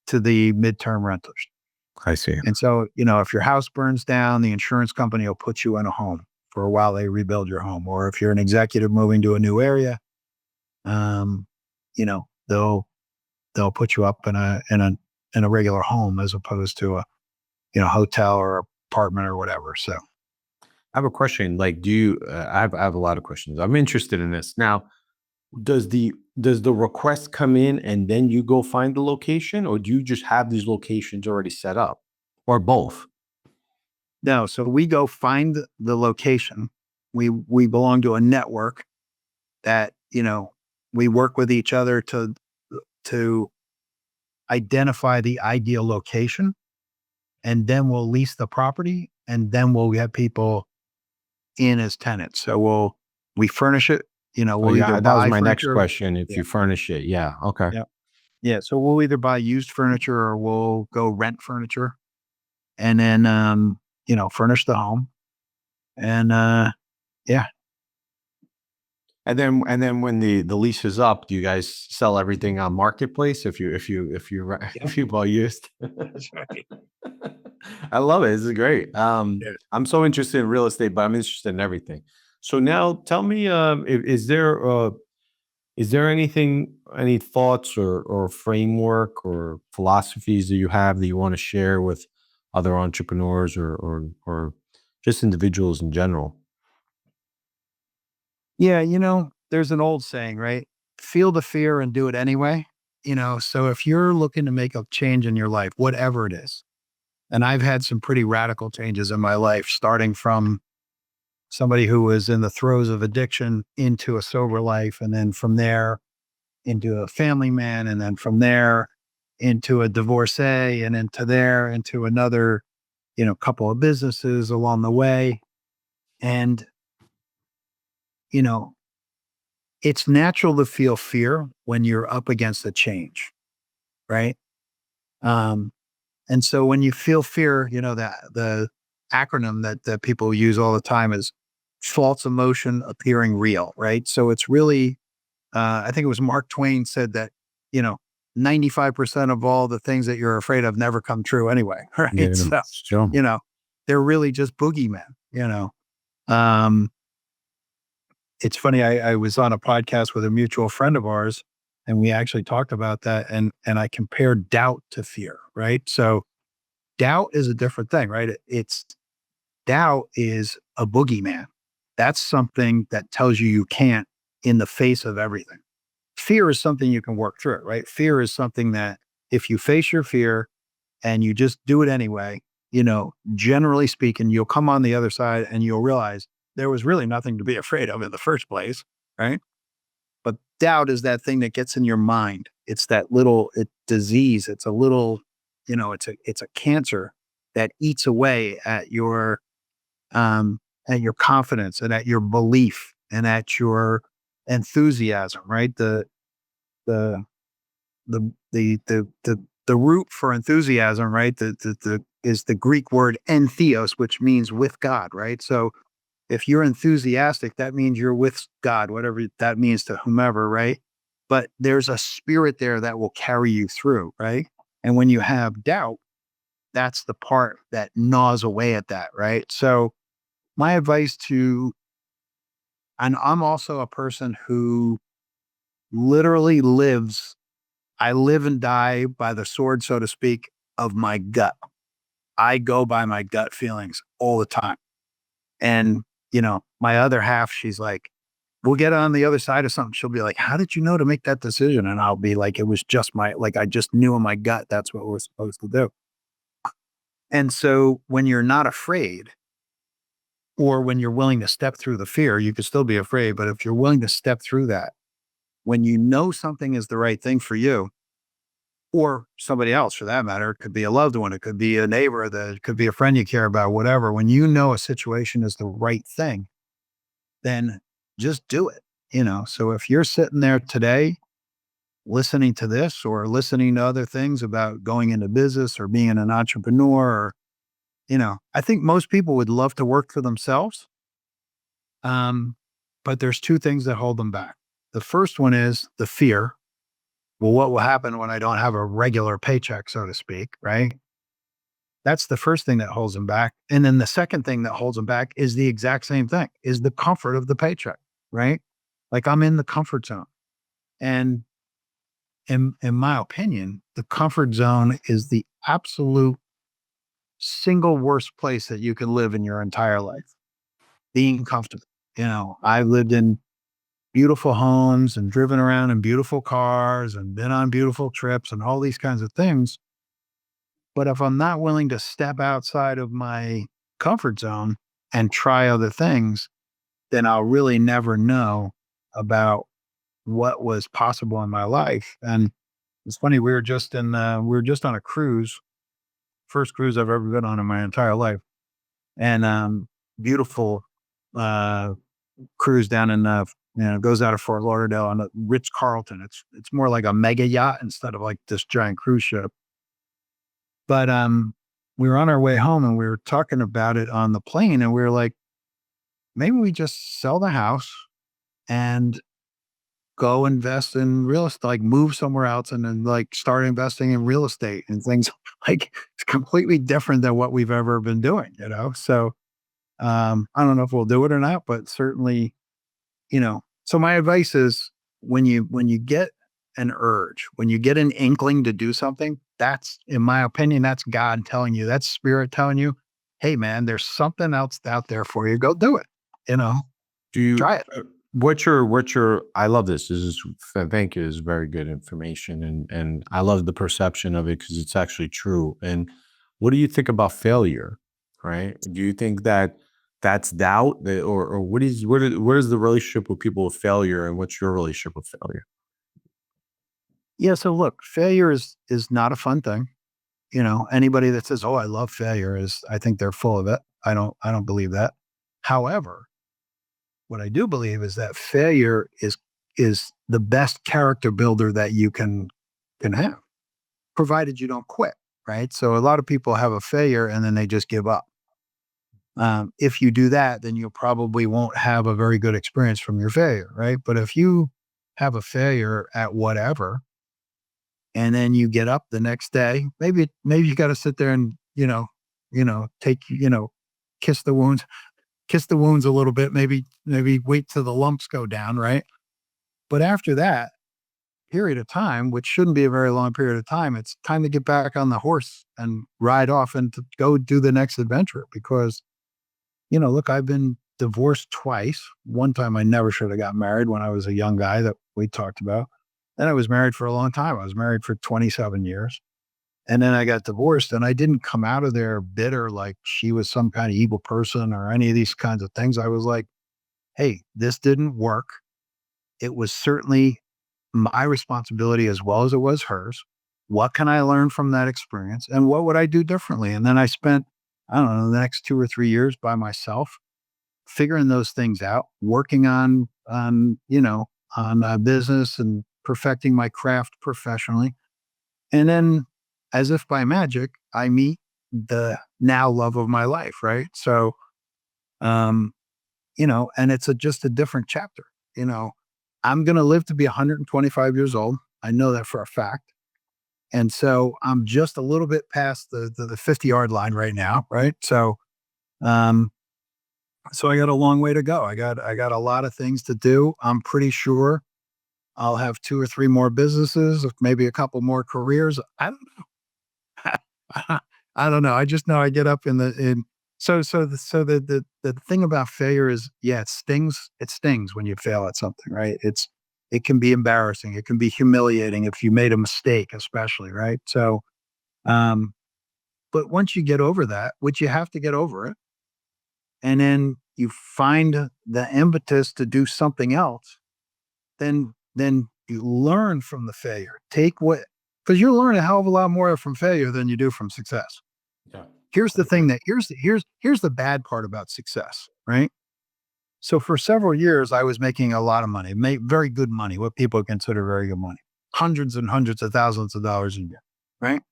to the midterm renters. I see. And so, if your house burns down, the insurance company will put you in a home for a while. They rebuild your home. Or if you're an executive moving to a new area, um, they'll put you up in a regular home as opposed to a hotel or apartment or whatever. So I have a question. Like, I have a lot of questions. I'm interested in this. Now, does the request come in and then you go find the location, or do you just have these locations already set up? Or both? No, so we go find the location. We belong to a network that, we work with each other to identify the ideal location, and then we'll lease the property, and then we'll get people in as tenants. So we furnish it, Oh, we'll either yeah, that was buy my next furniture. question, if Yeah. you furnish it. Yeah, okay. Yeah. Yeah. So we'll either buy used furniture or we'll go rent furniture and then furnish the home. And yeah. And then when the lease is up, do you guys sell everything on marketplace Yeah. if you buy used? That's right. I love it. This is great. Yeah. I'm so interested in real estate, but I'm interested in everything. So now tell me, is there anything, any thoughts or framework or philosophies that you have that you want to share with other entrepreneurs or just individuals in general? Yeah, there's an old saying, right? Feel the fear and do it anyway. So if you're looking to make a change in your life, whatever it is, and I've had some pretty radical changes in my life, starting from somebody who was in the throes of addiction into a sober life, and then from there into a family man, and then from there into a divorcee, and into another, couple of businesses along the way. And, you know, it's natural to feel fear when you're up against a change, right? Um, and so when you feel fear, that the acronym that people use all the time is false emotion appearing real, right? So it's really, I think it was Mark Twain said that, you know, 95% of all the things that you're afraid of never come true anyway, right? Yeah, So, sure. you know, they're really just boogeymen. Um, it's funny, I was on a podcast with a mutual friend of ours, and we actually talked about that, and I compared doubt to fear, right? So doubt is a different thing, right? It's doubt is a boogeyman. That's something that tells you can't in the face of everything. Fear is something you can work through, right? Fear is something that if you face your fear and you just do it anyway, generally speaking, you'll come on the other side and you'll realize there was really nothing to be afraid of in the first place, right? But doubt is that thing that gets in your mind. It's that little disease. It's a little, it's a cancer that eats away at your confidence and at your belief and at your enthusiasm, right? The the root for enthusiasm, right? The is the Greek word entheos, which means with God, right? So if you're enthusiastic, that means you're with God, whatever that means to whomever, right? But there's a spirit there that will carry you through, right? And when you have doubt, that's the part that gnaws away at that, right? So my advice and I'm also a person who literally I live and die by the sword, so to speak, of my gut. I go by my gut feelings all the time. And, my other half, she's like, we'll get on the other side of something. She'll be like, how did you know to make that decision? And I'll be like, it was just I just knew in my gut that's what we're supposed to do. And so when you're not afraid, or when you're willing to step through the fear, you could still be afraid. But if you're willing to step through that, when you know something is the right thing for you, or somebody else for that matter, it could be a loved one, it could be a neighbor, that it could be a friend you care about, whatever. When you know a situation is the right thing, then just do it. So if you're sitting there today listening to this or listening to other things about going into business or being an entrepreneur, or, I think most people would love to work for themselves. Um, but there's two things that hold them back. The first one is the fear. Well, what will happen when I don't have a regular paycheck, so to speak, right? That's the first thing that holds them back. And then the second thing that holds them back is the exact same thing, is the comfort of the paycheck, right? Like I'm in the comfort zone. And in my opinion, the comfort zone is the absolute single worst place that you can live in your entire life. Being comfortable. I've lived in beautiful homes and driven around in beautiful cars and been on beautiful trips and all these kinds of things. But if I'm not willing to step outside of my comfort zone and try other things, then I'll really never know about what was possible in my life. And it's funny, we were just on a cruise, first cruise I've ever been on in my entire life. And beautiful uh cruise down in goes out of Fort Lauderdale on a Ritz Carlton. It's more like a mega yacht instead of like this giant cruise ship. But we were on our way home and we were talking about it on the plane, and we were like, maybe we just sell the house and go invest in real estate, like move somewhere else and then like start investing in real estate and things like it's completely different than what we've ever been doing, you know? So I don't know if we'll do it or not, but certainly, so my advice is when you get an urge, when you get an inkling to do something, that's in my opinion, that's God telling you, that's spirit telling you, hey man, there's something else out there for you. Go do it. You know, Do you try it. what's your I love this. This is thank you. This is very good information, and I love the perception of it because it's actually true. And what do you think about failure? Right? Do you think that that's doubt that, or what is the relationship with people with failure, and what's your relationship with failure? Yeah. So look, failure is not a fun thing. Anybody that says, "Oh, I love failure," I think they're full of it. I don't believe that. However, what I do believe is that failure is the best character builder that you can have, provided you don't quit, right? So a lot of people have a failure and then they just give up. If you do that, then you probably won't have a very good experience from your failure, right? But if you have a failure at whatever, and then you get up the next day, maybe you got to sit there and take kiss the wounds, kiss the wounds a little bit. Maybe wait till the lumps go down, right? But after that period of time, which shouldn't be a very long period of time, it's time to get back on the horse and ride off and to go do the next adventure. Because, look, I've been divorced twice. One time I never should have got married when I was a young guy that we talked about. Then I was married for a long time. I was married for 27 years. And then I got divorced and I didn't come out of there bitter like she was some kind of evil person or any of these kinds of things. I was like, hey, this didn't work. It was certainly my responsibility as well as it was hers. What can I learn from that experience? And what would I do differently? And then I spent, I don't know, the next 2 or 3 years by myself, figuring those things out, working on a business and perfecting my craft professionally. And then, as if by magic, I meet the now love of my life. Right. So, um, and it's just a different chapter. You know, I'm going to live to be 125 years old. I know that for a fact. And so I'm just a little bit past the 50-yard line right now. Right. Um, so I got a long way to go. I got a lot of things to do. I'm pretty sure I'll have 2 or 3 more businesses, maybe a couple more careers. I don't I don't know. I just know I get up in so the thing about failure is, yeah, it stings when you fail at something, right? It can be embarrassing, it can be humiliating if you made a mistake, especially, right? So um but once you get over that, which you have to get over it, and then you find the impetus to do something else, then you learn from the failure. Take what because you learn a hell of a lot more from failure than you do from success. Yeah, Here's I the agree. thing that here's the bad part about success, right? So for several years, I was making a lot of money, make very good money, what people consider very good money, hundreds and hundreds of thousands of dollars a year, right?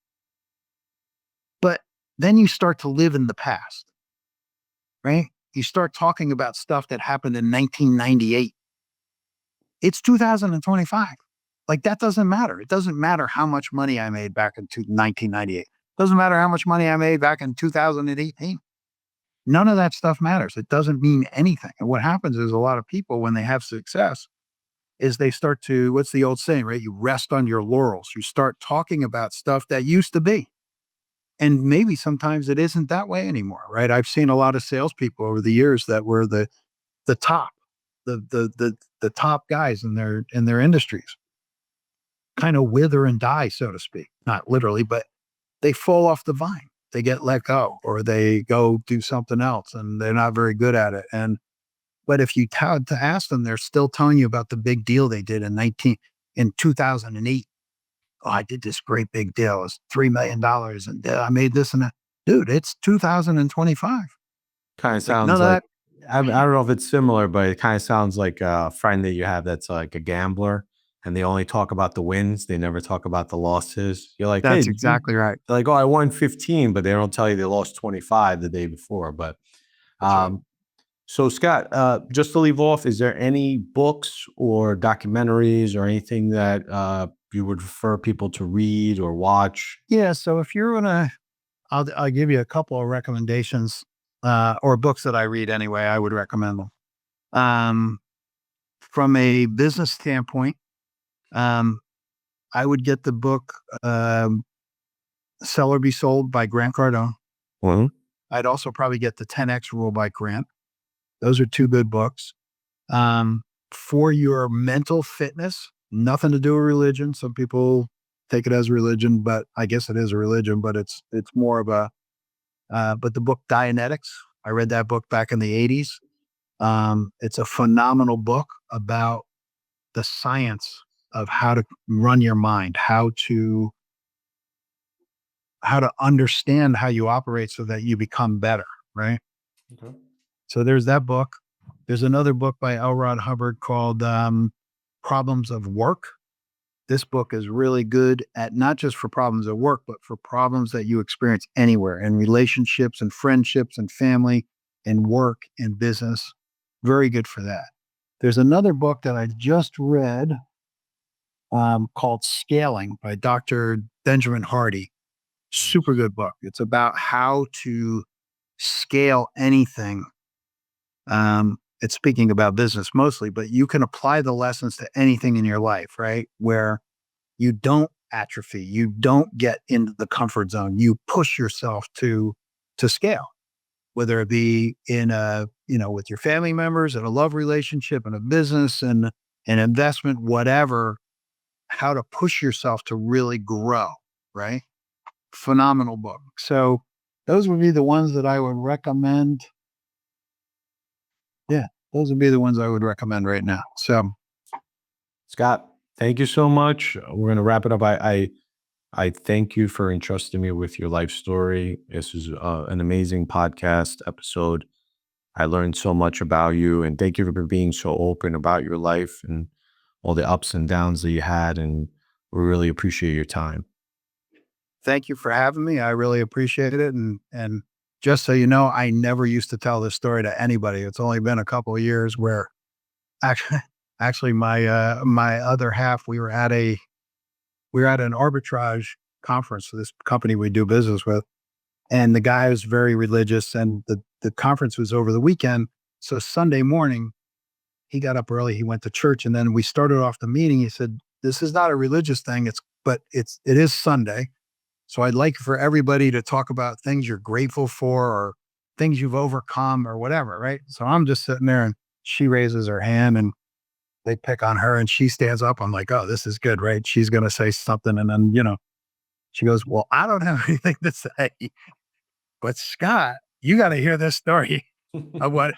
But then you start to live in the past, right? You start talking about stuff that happened in 1998. It's 2025. Like that doesn't matter. It doesn't matter how much money I made back in 1998. Doesn't matter how much money I made back in 2018. None of that stuff matters. It doesn't mean anything. And what happens is a lot of people, when they have success, is they start to, what's the old saying, right? You rest on your laurels. You start talking about stuff that used to be. And maybe sometimes it isn't that way anymore, right? I've seen a lot of salespeople over the years that were the top, the top guys in their industries kind of wither and die, so to speak. Not literally, but they fall off the vine. they get let go or they go do something else and they're not very good at it. But if you to ask them, they're still telling you about the big deal they did in 2008. Oh, I did this great big deal. It's $3 million and I made this and that. Dude, it's 2025. Kind of Like none sounds of like that. I don't know if it's similar, but it kind of sounds like a friend that you have that's like a gambler, and they only talk about the wins. They never talk about the losses. You're like, hey, That's did you? exactly right. They're like, oh, I won 15, but they don't tell you they lost 25 the day before. But That's right. um, so Scott, just to leave off, is there any books or documentaries or anything that you would refer people to read or watch? Yeah. So if you're gonna, I'll give you a couple of recommendations, or books that I read anyway. I would recommend them. Um, from a business standpoint, um, I would get the book "Sell or Be Sold" by Grant Cardone. Well, I'd also probably get the 10X Rule by Grant. Those are two good books. Um, for your mental fitness, nothing to do with religion. Some people take it as religion, but I guess it is a religion, but it's more of a but the book Dianetics, I read that book back in the 80s. It's a phenomenal book about the science of how to run your mind, how to understand how you operate so that you become better, right? okay. So there's that book. There's another book by L. Ron Hubbard called Problems of Work. This book is really good at not just for problems at work, but for problems that you experience anywhere in relationships and friendships and family and work and business. Very good for that. There's another book that I just read called Scaling by Dr. Benjamin Hardy. Super good book. It's about how to scale anything. It's speaking about business mostly, but you can apply the lessons to anything in your life, right? Where you don't atrophy, you don't get into the comfort zone. You push yourself to scale, whether it be in a, with your family members, in a love relationship, in a business, and an investment, whatever, how to push yourself to really grow, right? Phenomenal book. So those would be the ones that I would recommend. Yeah, those would be the ones I would recommend right now. So Scott, thank you so much. We're gonna wrap it up. I thank you for entrusting me with your life story. This is an amazing podcast episode. I learned so much about you, and thank you for being so open about your life and all the ups and downs that you had. And we really appreciate your time. thank you for having me. I really appreciate it. And just so you know, I never used to tell this story to anybody. It's only been a couple of years where actually actually my other half, we were at an arbitrage conference for this company we do business with. And the guy was very religious and the conference was over the weekend. So Sunday morning, he got up early, he went to church, and then we started off the meeting. He said, "This is not a religious thing, it is Sunday. So I'd like for everybody to talk about things you're grateful for or things you've overcome or whatever, right?" So I'm just sitting there and she raises her hand and they pick on her and she stands up. I'm like, oh, this is good, right? She's gonna say something. And then, she goes, "Well, I don't have anything to say. But Scott, you got to hear this story of what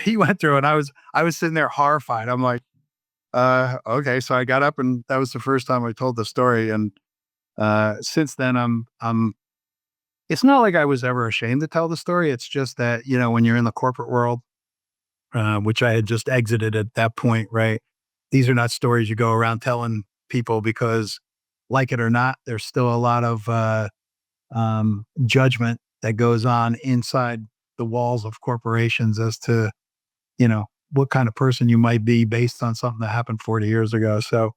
he went through." And I was sitting there horrified. I'm like, okay. So I got up and that was the first time I told the story. And since then I'm it's not like I was ever ashamed to tell the story. It's just that, when you're in the corporate world, which I had just exited at that point, right? These are not stories you go around telling people because, like it or not, there's still a lot of judgment that goes on inside the walls of corporations as to, what kind of person you might be based on something that happened 40 years ago. So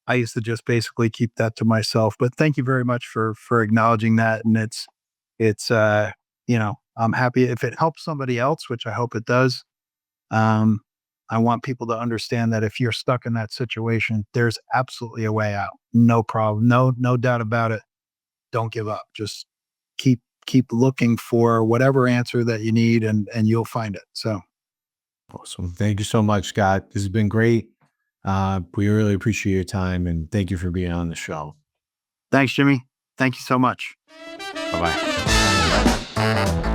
I used to just basically keep that to myself. But thank you very much for acknowledging that. And it's I'm happy if it helps somebody else, which I hope it does. Um, I want people to understand that if you're stuck in that situation, there's absolutely a way out. No problem. No doubt about it. Don't give up. Just keep looking for whatever answer that you need and you'll find it. So Awesome. Thank you so much, Scott. This has been great. We really appreciate your time and thank you for being on the show. thanks, Jimmy. Thank you so much. Bye bye.